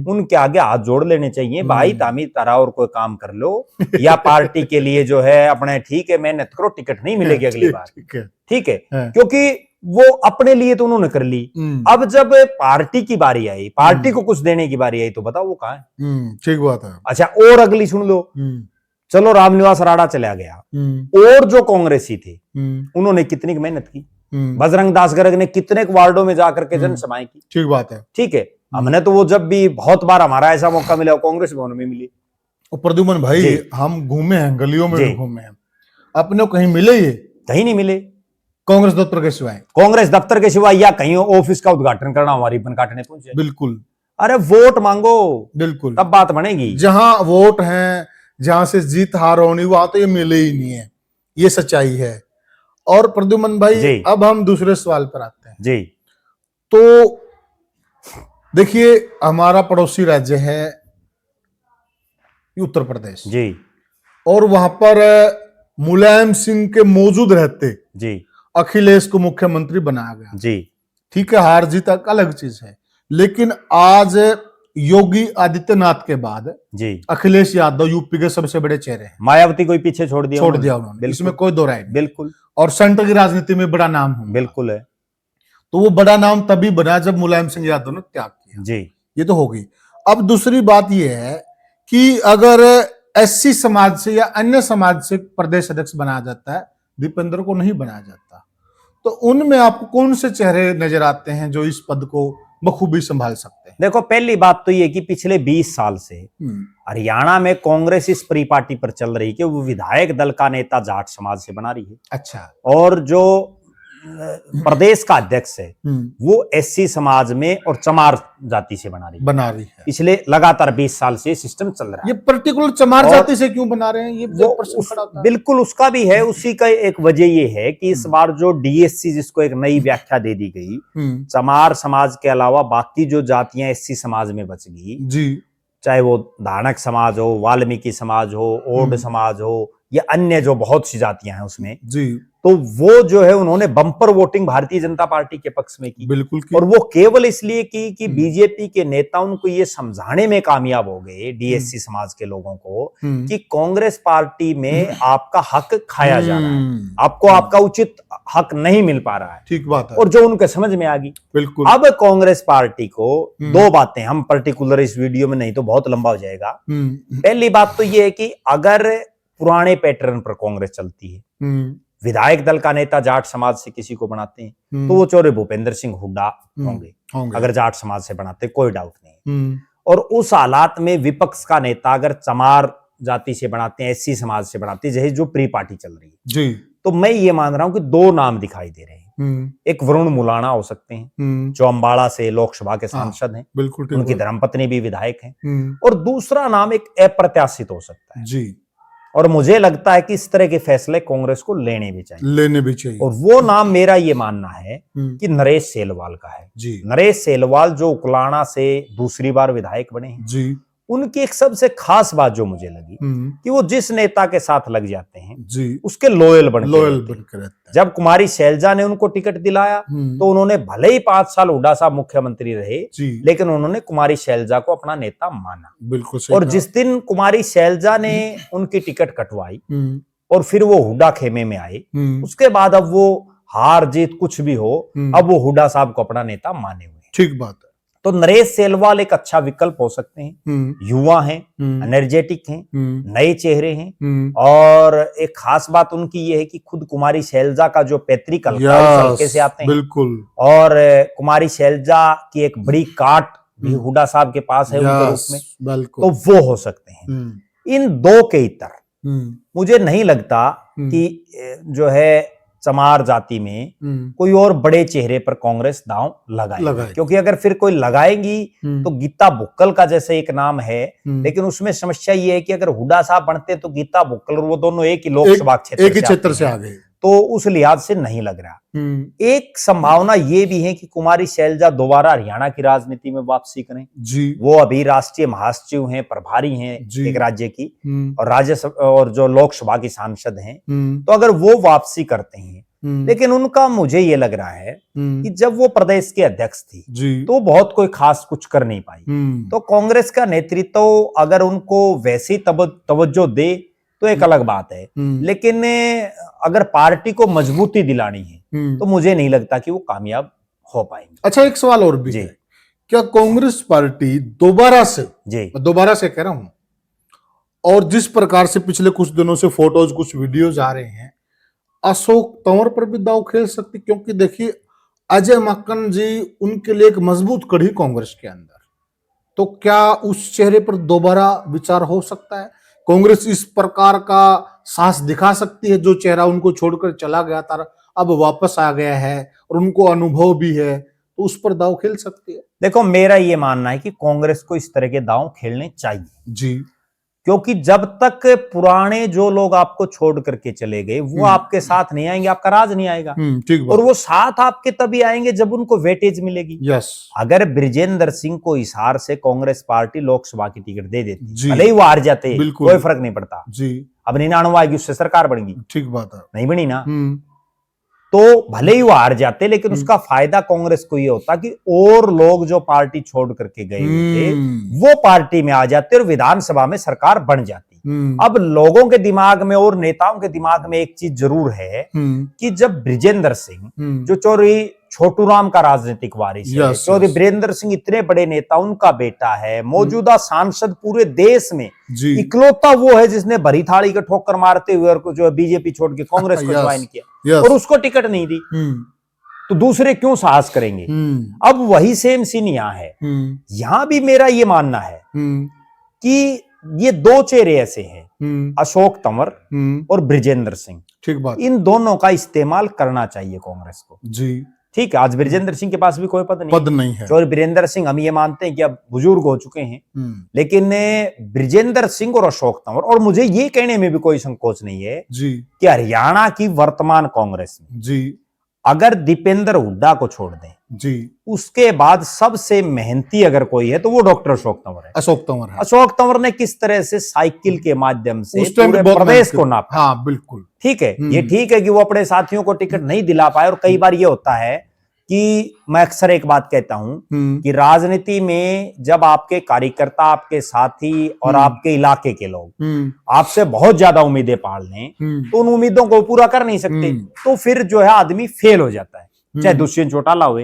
उनके आगे हाथ जोड़ लेने चाहिए। भाई तामी तारा और कोई काम कर लो, या पार्टी के लिए जो है अपने ठीक है मेहनत करो, टिकट नहीं मिलेगी अगली बार। ठीक है। क्योंकि वो अपने लिए तो उन्होंने कर ली। अब जब पार्टी की बारी आई, पार्टी को कुछ देने की बारी आई, तो बताओ वो कहाँ है। ठीक बात है। अच्छा, और अगली सुन लो, चलो रामनिवास राणा चला गया, और जो कांग्रेसी थे उन्होंने कितनी मेहनत की, बजरंग दास गर्ग ने कितने वार्डों में जाकर के जनसभाएं की। ठीक बात है। ठीक है, हमने तो वो जब भी बहुत बार हमारा ऐसा मौका मिला कांग्रेस भवन में मिली। और प्रद्युमन भाई, हम घूमे हैं, गलियों में भी घूमे हैं, अपने कहीं मिले, ये कहीं नहीं मिले कांग्रेस दफ्तर के सिवाय, कांग्रेस दफ्तर के सिवाय, या कहीं ऑफिस का उद्घाटन करना हमारी रिबन काटने पहुंचे। बिल्कुल। अरे वोट मांगो, बिल्कुल, तब बात बनेगी। जहां वोट है, जहां से जीत हार होनी, वहां तो ये मिले ही नहीं है, ये सच्चाई है। और प्रद्युमन भाई, अब हम दूसरे सवाल पर आते हैं जी। तो देखिए, हमारा पड़ोसी राज्य है उत्तर प्रदेश जी, और वहां पर मुलायम सिंह के मौजूद रहते जी अखिलेश को मुख्यमंत्री बनाया गया। जी, ठीक है, हार जीत एक अलग चीज है, लेकिन आज योगी आदित्यनाथ के बाद जी अखिलेश यादव यूपी के सबसे बड़े चेहरे हैं। मायावती को पीछे छोड़ दिया उन्होंने, इसमें कोई दो राय नहीं। बिल्कुल। और सेंटर की राजनीति में बड़ा नाम है, बिल्कुल है। तो वो बड़ा नाम तभी बना जब मुलायम सिंह यादव ने त्याग किया। जी, ये तो होगी। अब दूसरी बात ये है कि अगर एससी समाज से या अन्य समाज से प्रदेश अध्यक्ष बनाया जाता है, दीपेंद्र को नहीं बनाया जाता, तो उनमें आपको कौन से चेहरे नजर आते हैं जो इस पद को बखूबी संभाल सकते हैं? देखो, पहली बात तो ये कि पिछले 20 साल से हरियाणा में कांग्रेस इस परिपाटी पर चल रही कि वो विधायक दल का नेता जाट समाज से बना रही है। अच्छा। और जो प्रदेश का अध्यक्ष है वो एससी समाज में और चमार जाति से बना रही है। पिछले लगातार 20 साल से सिस्टम चल रहा है। ये पर्टिकुलर चमार जाति से क्यों बना रहे हैं, ये प्रश्न खड़ा होता है। बिल्कुल उसका भी है। उसी का एक वजह ये है कि इस बार जो डीएससी, जिसको एक नई व्याख्या दे दी गई, चमार समाज के अलावा बाकी जो जातियां एससी समाज में बच गई जी, चाहे वो धानक समाज हो, वाल्मीकि समाज हो, ओड समाज हो, या अन्य जो बहुत सी जातियां हैं उसमें जी, तो वो जो है उन्होंने bumper voting Bharatiya Janata party के पक्ष में की। बिल्कुल की। और वो केवल इसलिए की कि बीजेपी के नेता उनको ये समझाने में कामयाब हो गए डीएससी समाज के लोगों को कि कांग्रेस पार्टी में आपका हक खाया जा रहा है, आपको आपका उचित हक नहीं मिल पा रहा है। ठीक बात है। और जो उनके समझ में आ गई। बिल्कुल। अब कांग्रेस पार्टी को दो बातें, हम पर्टिकुलर इस वीडियो में नहीं तो बहुत लंबा हो जाएगा। पहली बात तो ये है कि अगर पुराने पैटर्न पर कांग्रेस चलती है, विधायक दल का नेता जाट समाज से किसी को बनाते हैं, तो वो चौधरी भूपेंद्र सिंह हुड्डा होंगे। अगर जाट समाज से बनाते, कोई डाउट नहीं। और उस हालात में विपक्ष का नेता अगर चमार जाति से बनाते हैं, एससी समाज से बनाते हैं, जैसे जो प्री पार्टी चल रही है जी, तो मैं ये मान रहा हूं कि दो नाम दिखाई दे रहे हैं। एक वरुण मुलाना हो सकते हैं, जो अंबाला से लोकसभा के सांसद हैं, बिल्कुल, उनकी धर्मपत्नी भी विधायक हैं। और दूसरा नाम एक अप्रत्याशित हो सकता है जी। और मुझे लगता है कि इस तरह के फैसले कांग्रेस को लेने भी चाहिए। और वो नाम मेरा ये मानना है कि नरेश सेलवाल का है जी। नरेश सेलवाल जो उकलाना से दूसरी बार विधायक बने हैं जी, उनकी एक सबसे खास बात जो मुझे लगी कि वो जिस नेता के साथ लग जाते हैं जी, उसके लॉयल बनकर रहते हैं। जब कुमारी शैलजा ने उनको टिकट दिलाया तो उन्होंने भले ही 5 साल हुड्डा साहब मुख्यमंत्री रहे, लेकिन उन्होंने कुमारी शैलजा को अपना नेता माना। बिल्कुल। और जिस दिन कुमारी शैलजा ने उनकी टिकट कटवाई और फिर वो हुड्डा खेमे में आए, उसके बाद अब वो हार जीत कुछ भी हो, अब वो हुड्डा साहब को अपना नेता माने हुए। ठीक बात है। तो नरेश सेलवाल एक अच्छा विकल्प हो सकते हैं। युवा हैं, एनर्जेटिक हैं, नए चेहरे हैं। और एक खास बात उनकी ये है कि खुद कुमारी शैलजा का जो पैतृक हल्के से आते हैं। बिल्कुल। और कुमारी शैलजा की एक बड़ी काट भी हुड्डा साहब के पास है उनके रूप में, तो वो हो सकते हैं। इन दो के इतर मुझे नहीं लगता कि जो है चमार जाति में कोई और बड़े चेहरे पर कांग्रेस दांव लगाए। क्योंकि अगर फिर कोई लगाएगी तो गीता बुक्कल का जैसे एक नाम है, लेकिन उसमें समस्या ये है कि अगर हुड्डा साहब बनते तो गीता बुक्कल और वो दोनों एक ही लोकसभा क्षेत्र से आ गए, तो उस लिहाज से नहीं लग रहा। एक संभावना ये भी है कि कुमारी शैलजा दोबारा हरियाणा की राजनीति में वापसी करें जी। वो अभी राष्ट्रीय महासचिव हैं, प्रभारी हैं एक राज्य की, और राज्यसभा और जो लोकसभा की सांसद हैं, तो अगर वो वापसी करते हैं, लेकिन उनका मुझे ये लग रहा है कि जब वो प्रदेश के अध्यक्ष थी तो बहुत कोई खास कुछ कर नहीं पाई। तो कांग्रेस का नेतृत्व अगर उनको वैसी तवज्जो दे तो एक अलग बात है, लेकिन अगर पार्टी को मजबूती दिलानी है तो मुझे नहीं लगता कि वो कामयाब हो पाएंगे। अच्छा, एक सवाल और भी जी। है, क्या कांग्रेस पार्टी दोबारा से, जी मैं दोबारा से कह रहा हूं, और जिस प्रकार से पिछले कुछ दिनों से फोटोज कुछ वीडियोज आ रहे हैं, अशोक तंवर पर भी दांव खेल सकती? क्योंकि देखिए, अजय माकन जी उनके लिए एक मजबूत कड़ी कांग्रेस के अंदर, तो क्या उस चेहरे पर दोबारा विचार हो सकता है? कांग्रेस इस प्रकार का साहस दिखा सकती है, जो चेहरा उनको छोड़कर चला गया था अब वापस आ गया है और उनको अनुभव भी है, तो उस पर दांव खेल सकती है? देखो, मेरा ये मानना है कि कांग्रेस को इस तरह के दांव खेलने चाहिए, जी। क्योंकि जब तक पुराने जो लोग आपको छोड़ करके चले गए वो आपके साथ नहीं आएंगे, आपका राज नहीं आएगा। ठीक बात। और वो साथ आपके तभी आएंगे जब उनको वेटेज मिलेगी। यस। अगर बृजेंद्र सिंह को हिसार से कांग्रेस पार्टी लोकसभा की टिकट दे देती, जी। भले ही वो हार जाते, बिल्कुल। कोई फर्क नहीं पड़ता। जी। अब 99 आएगी, उससे सरकार बनेगी? ठीक बात है। नहीं बनी ना। तो भले ही वो हार जाते, लेकिन उसका फायदा कांग्रेस को ये होता कि और लोग जो पार्टी छोड़ करके गए थे वो पार्टी में आ जाते और विधानसभा में सरकार बन जाती। अब लोगों के दिमाग में और नेताओं के दिमाग में एक चीज जरूर है कि जब बृजेंद्र सिंह, जो चौधरी छोटू राम का राजनीतिक वारिस है, चौधरी बृजेंद्र सिंह इतने बड़े नेता, उनका बेटा है, मौजूदा सांसद पूरे देश में इकलौता वो है जिसने भरी थाली का ठोकर मारते हुए और जो बीजेपी छोड़ के कांग्रेस को ज्वाइन किया और उसको टिकट नहीं दी, तो दूसरे क्यों साहस करेंगे? अब वही सेम सीन यहाँ है। यहां भी मेरा ये मानना है कि ये दो चेहरे ऐसे हैं, अशोक तंवर और बृजेंद्र सिंह। ठीक बात। इन दोनों का इस्तेमाल करना चाहिए कांग्रेस को। जी। ठीक है, आज बृजेंद्र सिंह के पास भी कोई पद नहीं है। और बृजेंद्र सिंह, हम ये मानते हैं कि अब बुजुर्ग हो चुके हैं, लेकिन बृजेंद्र सिंह और अशोक तंवर, और मुझे ये कहने में भी कोई संकोच नहीं है जी कि हरियाणा की वर्तमान कांग्रेस में जी अगर दीपेंद्र हुड्डा को छोड़ दें जी, उसके बाद सबसे मेहनती अगर कोई है तो वो डॉक्टर अशोक तंवर है। अशोक तंवर है। अशोक तंवर ने किस तरह से साइकिल के माध्यम से उस टाइम पूरे बहुत प्रदेश को नापा। हाँ बिल्कुल ठीक है, ये ठीक है कि वो अपने साथियों को टिकट नहीं दिला पाए, और कई बार ये होता है कि मैं अक्सर एक बात कहता हूं कि राजनीति में जब आपके कार्यकर्ता, आपके साथी और आपके इलाके के लोग आपसे बहुत ज्यादा उम्मीदें पाल लें तो उन उम्मीदों को पूरा कर नहीं सकते, तो फिर जो है आदमी फेल हो जाता है, चाहे दुष्यंत चौटाला हुए।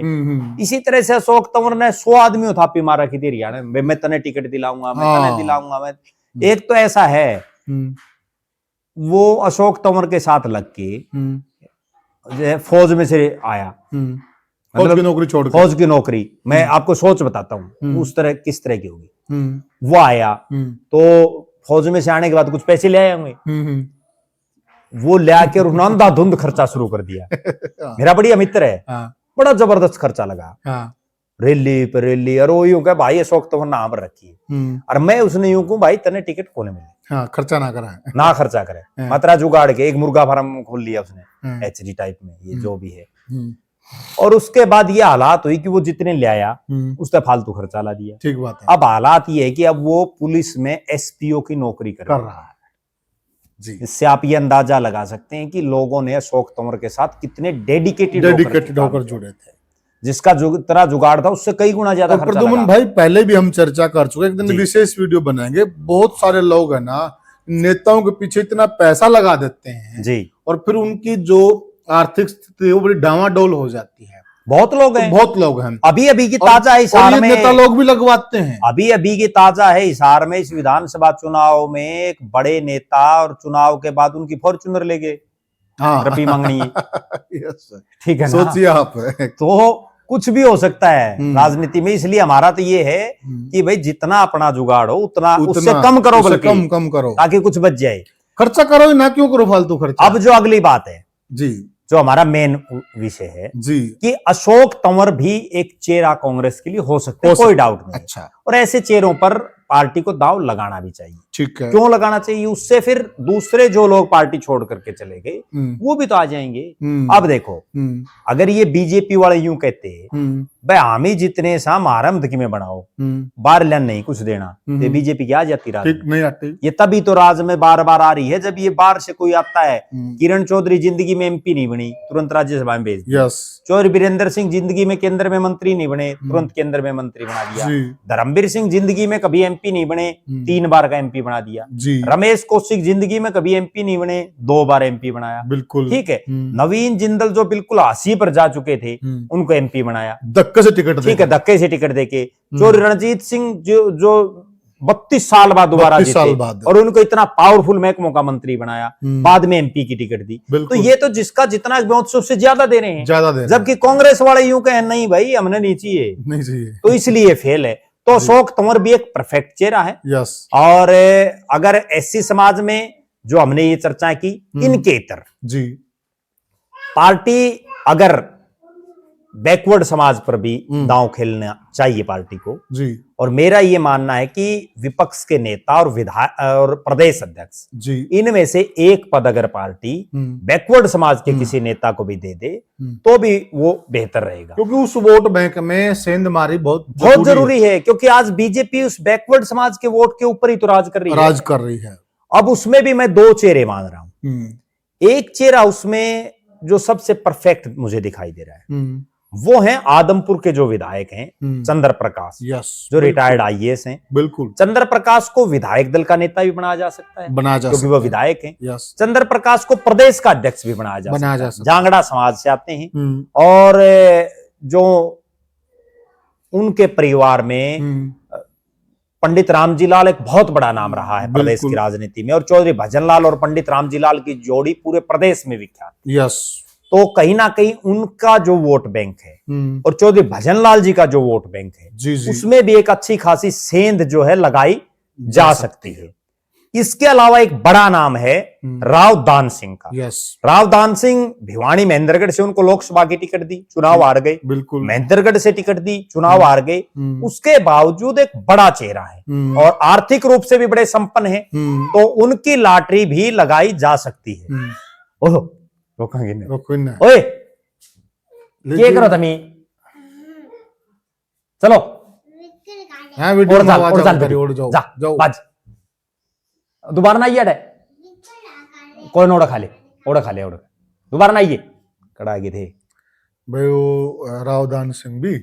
इसी तरह से अशोक तंवर ने 100 आदमियों थापी मारा की थी हरियाणा में, मैं तने टिकट दिलाऊंगा, मैं तने दिलाऊंगा। मैं एक तो ऐसा है, वो अशोक तंवर के साथ लग के फौज में से आया, फौज की नौकरी छोड़, फौज की नौकरी, मैं आपको सोच बताता हूँ उस तरह किस तरह की होगी। वो आया तो फौज में से आने के बाद कुछ पैसे ले आए होंगे, वो ले आके अंधाधुंध खर्चा शुरू कर दिया। मेरा बढ़िया मित्र है, बड़ा जबरदस्त खर्चा लगा, रैली पर रैली, और वो यूं कह भाई अशोक तंवर नाम रखी, और मैं उसने यूं कहूं भाई तने टिकट कौन मिले, खर्चा ना करा, ना खर्चा करे, मात्रा जुगाड़ के एक मुर्गा फार्म खोल लिया उसने एचडी टाइप में, ये जो भी है। और उसके बाद ये हालात हुई कि वो जितने ले आया उसने फालतू खर्चा ला दिया। ठीक बात है। अब हालात ये है कि अब वो पुलिस में एसपीओ की नौकरी कर रहा है जी। इससे आप ये अंदाजा लगा सकते हैं कि लोगों ने अशोक तंवर के साथ कितने डेडिकेटेड होकर जुड़े थे, जिसका जो तरह जुगाड़ था उससे कई गुना ज्यादा खर्चा लगा। भाई पहले भी हम चर्चा कर चुके, एक दिन विशेष वीडियो बनाएंगे। बहुत सारे लोग है ना, नेताओं के पीछे इतना पैसा लगा देते हैं जी, और फिर उनकी जो आर्थिक स्थिति वो बड़ी डामाडोल हो जाती है। बहुत लोग हैं, बहुत लोग हैं। अभी अभी की ताजा है हिसार में, नेता लोग भी लगवाते हैं। अभी अभी की ताजा है हिसार में, इस विधानसभा चुनाव में एक बड़े नेता और चुनाव के बाद उनकी फॉर्च्यूनर ले गए रपी मंगनी। ठीक है ना, सोचिए आप। तो कुछ भी हो सकता है राजनीति में, इसलिए हमारा तो ये है कि भाई जितना अपना जुगाड़ हो उतना उससे कम करो, बल्कि कम करो ताकि कुछ बच जाए। खर्चा करो ना, क्यों करो फालतू खर्चा। अब जो अगली बात है जी, जो हमारा मेन विषय है जी, कि अशोक तंवर भी एक चेहरा कांग्रेस के लिए हो सकते हैं, कोई डाउट नहीं। अच्छा, और ऐसे चेहरों पर पार्टी को दांव लगाना भी चाहिए। ठीक है, क्यों लगाना चाहिए? उससे फिर दूसरे जो लोग पार्टी छोड़ करके चले गए वो भी तो आ जाएंगे। अब देखो, अगर ये बीजेपी वाले यूं कहते भाई हम ही जितने सा आरम्भ में बनाओ, बार लेन नहीं कुछ देना, तो बीजेपी की आ जाती राज नहीं आती। ये तभी तो राज में बार बार आ रही है जब ये बाहर से कोई आता है। किरण चौधरी जिंदगी में एमपी नहीं बनी, तुरंत राज्यसभा में भेज दिया। चौधरी वीरेंद्र सिंह जिंदगी में केंद्र में मंत्री नहीं बने, तुरंत केंद्र में मंत्री बना दिया। धर्मवीर सिंह जिंदगी में कभी एमपी नहीं बने, 3 बार का एमपी बना दिया। जी रमेश कौशिक जिंदगी में कभी एमपी नहीं बने, 2 बार एमपी बनाया। बिल्कुल ठीक है। नवीन जिंदल जो बिल्कुल हांसी पर जा चुके थे, उनको एमपी बनाया, धक्के से टिकट ठीक है, धक्के से टिकट देके। जो रणजीत सिंह जो 32 साल बाद दोबारा 32 साल जीते बाद। और उनको इतना पावरफुल महकमों का मंत्री बनाया, बाद में एमपी की टिकट दी। तो बिल्कुल। ये तो जिसका जितना बहुत से उससे ज्यादा दे रहे हैं, ज्यादा दे रहे हैं। जबकि कांग्रेस वाले यूं कहें नहीं भाई हमने नहीं चाहिए, नहीं चाहिए, तो इसलिए फेल है। तो अशोक तंवर भी एक परफेक्ट चेहरा है। यस। और अगर एससी समाज में जो हमने ये चर्चा की, इनके इतर जी पार्टी अगर बैकवर्ड समाज पर भी दांव खेलना चाहिए पार्टी को। जी और मेरा ये मानना है कि विपक्ष के नेता और विधायक और प्रदेश अध्यक्ष, जी इनमें से एक पद अगर पार्टी बैकवर्ड समाज के किसी नेता को भी दे दे तो भी वो बेहतर रहेगा, क्योंकि उस वोट बैंक में सेंधमारी बहुत जरूरी है। क्योंकि आज बीजेपी उस बैकवर्ड समाज के वोट के ऊपर ही तो राज कर रही है। अब उसमें भी मैं 2 चेहरे मान रहा हूं। एक चेहरा उसमें जो सबसे परफेक्ट मुझे दिखाई दे रहा है वो है आदमपुर के जो विधायक हैं चंद्र प्रकाश, यस, जो रिटायर्ड आईएएस हैं। बिल्कुल। चंद्र प्रकाश को विधायक दल का नेता भी बनाया जा सकता है, क्योंकि वो विधायक हैं। यस। चंद्र प्रकाश को प्रदेश का अध्यक्ष भी बनाया जा सकता है, जांगड़ा समाज से आते हैं। और जो उनके परिवार में पंडित रामजी लाल एक बहुत बड़ा नाम रहा है प्रदेश की राजनीति में, और चौधरी भजनलाल और पंडित रामजी लाल की जोड़ी पूरे प्रदेश में विख्यात। यस। तो कहीं ना कहीं उनका जो वोट बैंक है और चौधरी भजनलाल जी का जो वोट बैंक है, उसमें भी एक अच्छी खासी सेंध जो है लगाई जा सकती है। इसके अलावा एक बड़ा नाम है राव दान सिंह का। यस। राव दान सिंह भिवानी महेंद्रगढ़ से उनको लोकसभा की टिकट दी, चुनाव हार गए। बिल्कुल। महेंद्रगढ़ से टिकट दी, चुनाव हार गए। उसके बावजूद एक बड़ा चेहरा है और आर्थिक रूप से भी बड़े संपन्न है, तो उनकी लॉटरी भी लगाई जा सकती है। ओह रोकेंगे नहीं। ओए क्या करो तमी, चलो हाँ वीडियो में आवाज आ रही है, जाओ जाओ बाज दोबारा ना आइए कोई नोड़ा खा ले, ओड़ा खा ले, ओड़ा दोबारा ना आइए कड़ा गए थे भाई। वो रावदान सिंह भी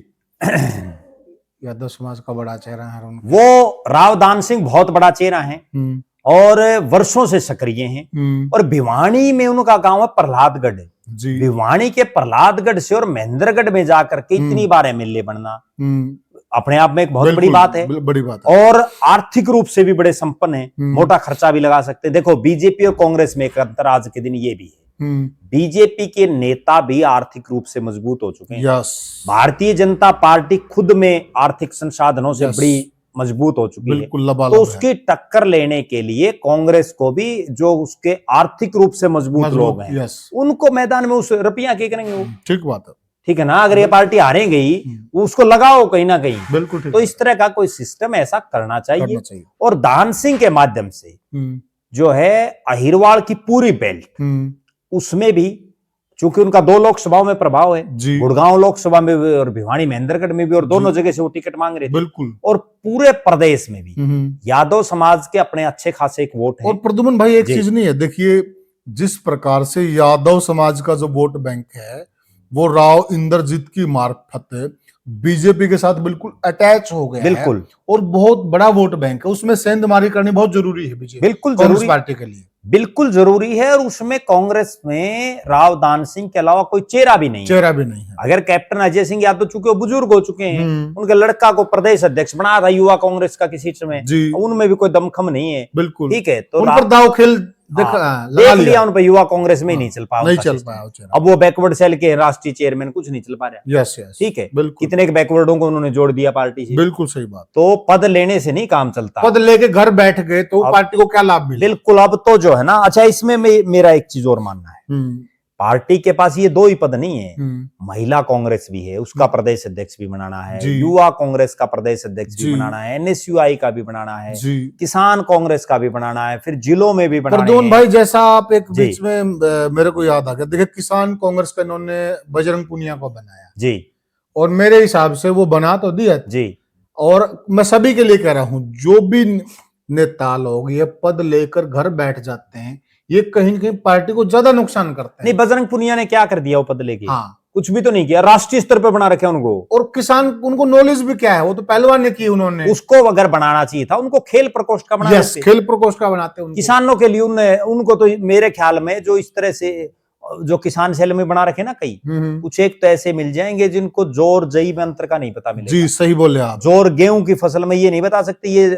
यादव समाज का बड़ा चेहरा है। वो रावदान सिंह बहुत बड़ा चेहरा है और वर्षों से सक्रिय हैं। और भिवानी में उनका गांव है प्रहलादगढ़। भिवानी के प्रहलादगढ़ से और महेंद्रगढ़ में जाकर के इतनी बार एमएलए बनना अपने आप में एक बहुत बड़ी बात है। बड़ी बात है। और आर्थिक रूप से भी बड़े संपन्न है, मोटा खर्चा भी लगा सकते हैं। देखो बीजेपी और कांग्रेस में एक अंतर आज के दिन ये भी है, बीजेपी के नेता भी आर्थिक रूप से मजबूत हो चुके हैं। भारतीय जनता पार्टी खुद में आर्थिक संसाधनों से बड़ी मजबूत हो चुकी है, तो उसकी टक्कर लेने के लिए कांग्रेस को भी जो उसके आर्थिक रूप से मजबूत लोग हैं, उनको मैदान में उस रुपया क्या करेंगे वो। ठीक बात है, ठीक है ना। अगर ये पार्टी हारेगी वो उसको लगाओ कहीं ना कहीं। बिल्कुल ठीक। तो इस तरह का कोई सिस्टम ऐसा करना चाहिए। और दान सिंह के माध्यम से जो है अहिरवाड़ की पूरी बेल्ट, उसमें भी चूंकि उनका 2 लोकसभाओं में प्रभाव है, गुड़गांव लोकसभा में भी और भिवानी महेंद्रगढ़ में भी, और दोनों जगह से वो टिकट मांग रहे थे। बिल्कुल। और पूरे प्रदेश में भी यादव समाज के अपने अच्छे खासे एक वोट है। और प्रद्युमन भाई एक चीज नहीं है, देखिए जिस प्रकार से यादव समाज का जो वोट बैंक है वो राव इंद्रजीत की मार्फत बीजेपी के साथ बिल्कुल अटैच हो गया बिल्कुल। और बहुत बड़ा वोट बैंक है, उसमें सेंधमारी करनी बहुत जरूरी है बीजेपी, बिल्कुल जरूरी पार्टी के लिए बिल्कुल जरूरी है। और उसमें कांग्रेस में राव दान सिंह के अलावा कोई चेहरा भी नहीं है। अगर कैप्टन अजय सिंह यादव चूंकि वो बुजुर्ग हो चुके हैं, उनके लड़का को प्रदेश अध्यक्ष बनाया था युवा कांग्रेस का किसी समय, उनमें भी कोई दमखम नहीं है। बिल्कुल ठीक है। तो उन पर दाव खेल देख लिया उन पर, युवा कांग्रेस में ही नहीं चल पाया। अब वो बैकवर्ड सेल के राष्ट्रीय चेयरमैन, कुछ नहीं चल पा रहा। यस यस ठीक है। कितने बैकवर्डों को उन्होंने जोड़ दिया पार्टी से। बिल्कुल सही बात। तो पद लेने से नहीं काम चलता, पद लेके घर बैठ गए तो पार्टी को क्या लाभ मिले। बिल्कुल। अब तो जो है ना, अच्छा इसमें मेरा एक चीज और मानना है, पार्टी के पास ये 2 ही पद नहीं है, महिला कांग्रेस भी है, उसका प्रदेश अध्यक्ष भी बनाना है, युवा कांग्रेस का प्रदेश अध्यक्ष भी बनाना है, एनएसयूआई का भी बनाना है, किसान कांग्रेस का भी बनाना है, फिर जिलों में भी बनाना है। भाई जैसा आप एक बीच में मेरे को याद आ गया, देखिए किसान कांग्रेस का इन्होंने बजरंग पुनिया को बनाया जी, और मेरे हिसाब से वो बना तो दिया जी। और मैं सभी के लिए कह रहा हूं, जो भी नेता लोग ये पद लेकर घर बैठ जाते हैं, ये कहीं न कहीं पार्टी को ज्यादा नुकसान करते हैं। नहीं, बजरंग पुनिया ने क्या कर दिया वो पद लेके? हाँ, कुछ भी तो नहीं किया, राष्ट्रीय स्तर पे बना रखे उनको। और किसान, उनको नॉलेज भी क्या है, वो तो पहलवान ने की उन्होंने। उसको अगर बनाना चाहिए था, उनको खेल प्रकोष्ठ का बना यस, देते। खेल प्रकोष्ठ का बनाते उनको। किसानों के लिए उनको तो मेरे ख्याल में जो इस तरह से जो किसान सेल में बना रखे ना कई, कुछ एक तो ऐसे मिल जाएंगे जिनको जोर जई मंत्र का नहीं पता मिलेगा। जी सही बोले आप। जोर गेहूं की फसल में ये नहीं बता सकते ये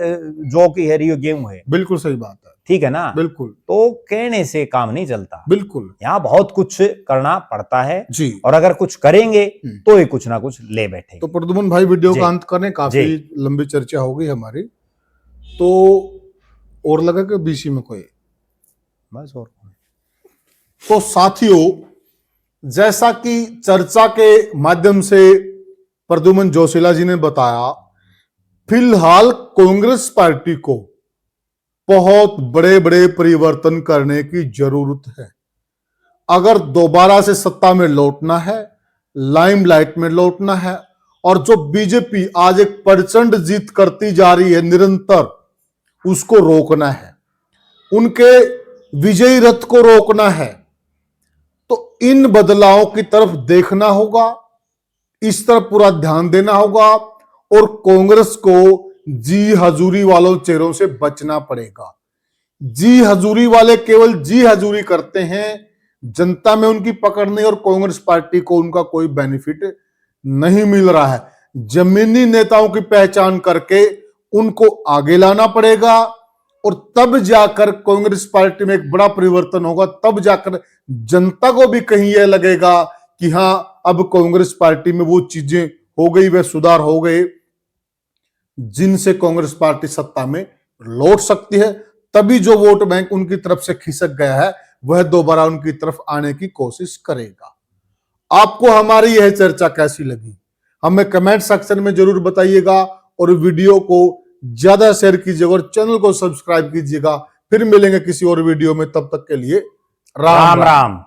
जौ की है, ये गेहूं है। बिल्कुल सही बात है। ठीक है ना। बिल्कुल। तो कहने से काम नहीं चलता, बिल्कुल। यहाँ बहुत कुछ करना पड़ता है जी। और अगर कुछ करेंगे तो ये कुछ ना कुछ ले बैठे। तो प्रद्युमन भाई, वीडियो का अंत करें, काफी लंबी चर्चा हो गई हमारी, तो और लगा कि बीसी में कोई बस और तो साथियों, जैसा कि चर्चा के माध्यम से प्रद्युमन जोशीला जी ने बताया, फिलहाल कांग्रेस पार्टी को बहुत बड़े बड़े परिवर्तन करने की जरूरत है। अगर दोबारा से सत्ता में लौटना है, लाइमलाइट में लौटना है, और जो बीजेपी आज एक प्रचंड जीत करती जा रही है निरंतर, उसको रोकना है, उनके विजयी रथ को रोकना है, तो इन बदलावों की तरफ देखना होगा, इस तरफ पूरा ध्यान देना होगा, और कांग्रेस को जी हजूरी वालों चेहरों से बचना पड़ेगा। जी हजूरी वाले केवल जी हजूरी करते हैं, जनता में उनकी पकड़ नहीं, और कांग्रेस पार्टी को उनका कोई बेनिफिट नहीं मिल रहा है। जमीनी नेताओं की पहचान करके उनको आगे लाना पड़ेगा, और तब जाकर कांग्रेस पार्टी में एक बड़ा परिवर्तन होगा। तब जाकर जनता को भी कहीं यह लगेगा कि हां, अब कांग्रेस पार्टी में वो चीजें हो गई, वे सुधार हो गए जिनसे कांग्रेस पार्टी सत्ता में लौट सकती है। तभी जो वोट बैंक उनकी तरफ से खिसक गया है, वह दोबारा उनकी तरफ आने की कोशिश करेगा। आपको हमारी यह चर्चा कैसी लगी, हमें कमेंट सेक्शन में जरूर बताइएगा, और वीडियो को ज्यादा शेयर कीजिएगा और चैनल को सब्सक्राइब कीजिएगा। फिर मिलेंगे किसी और वीडियो में, तब तक के लिए राम राम।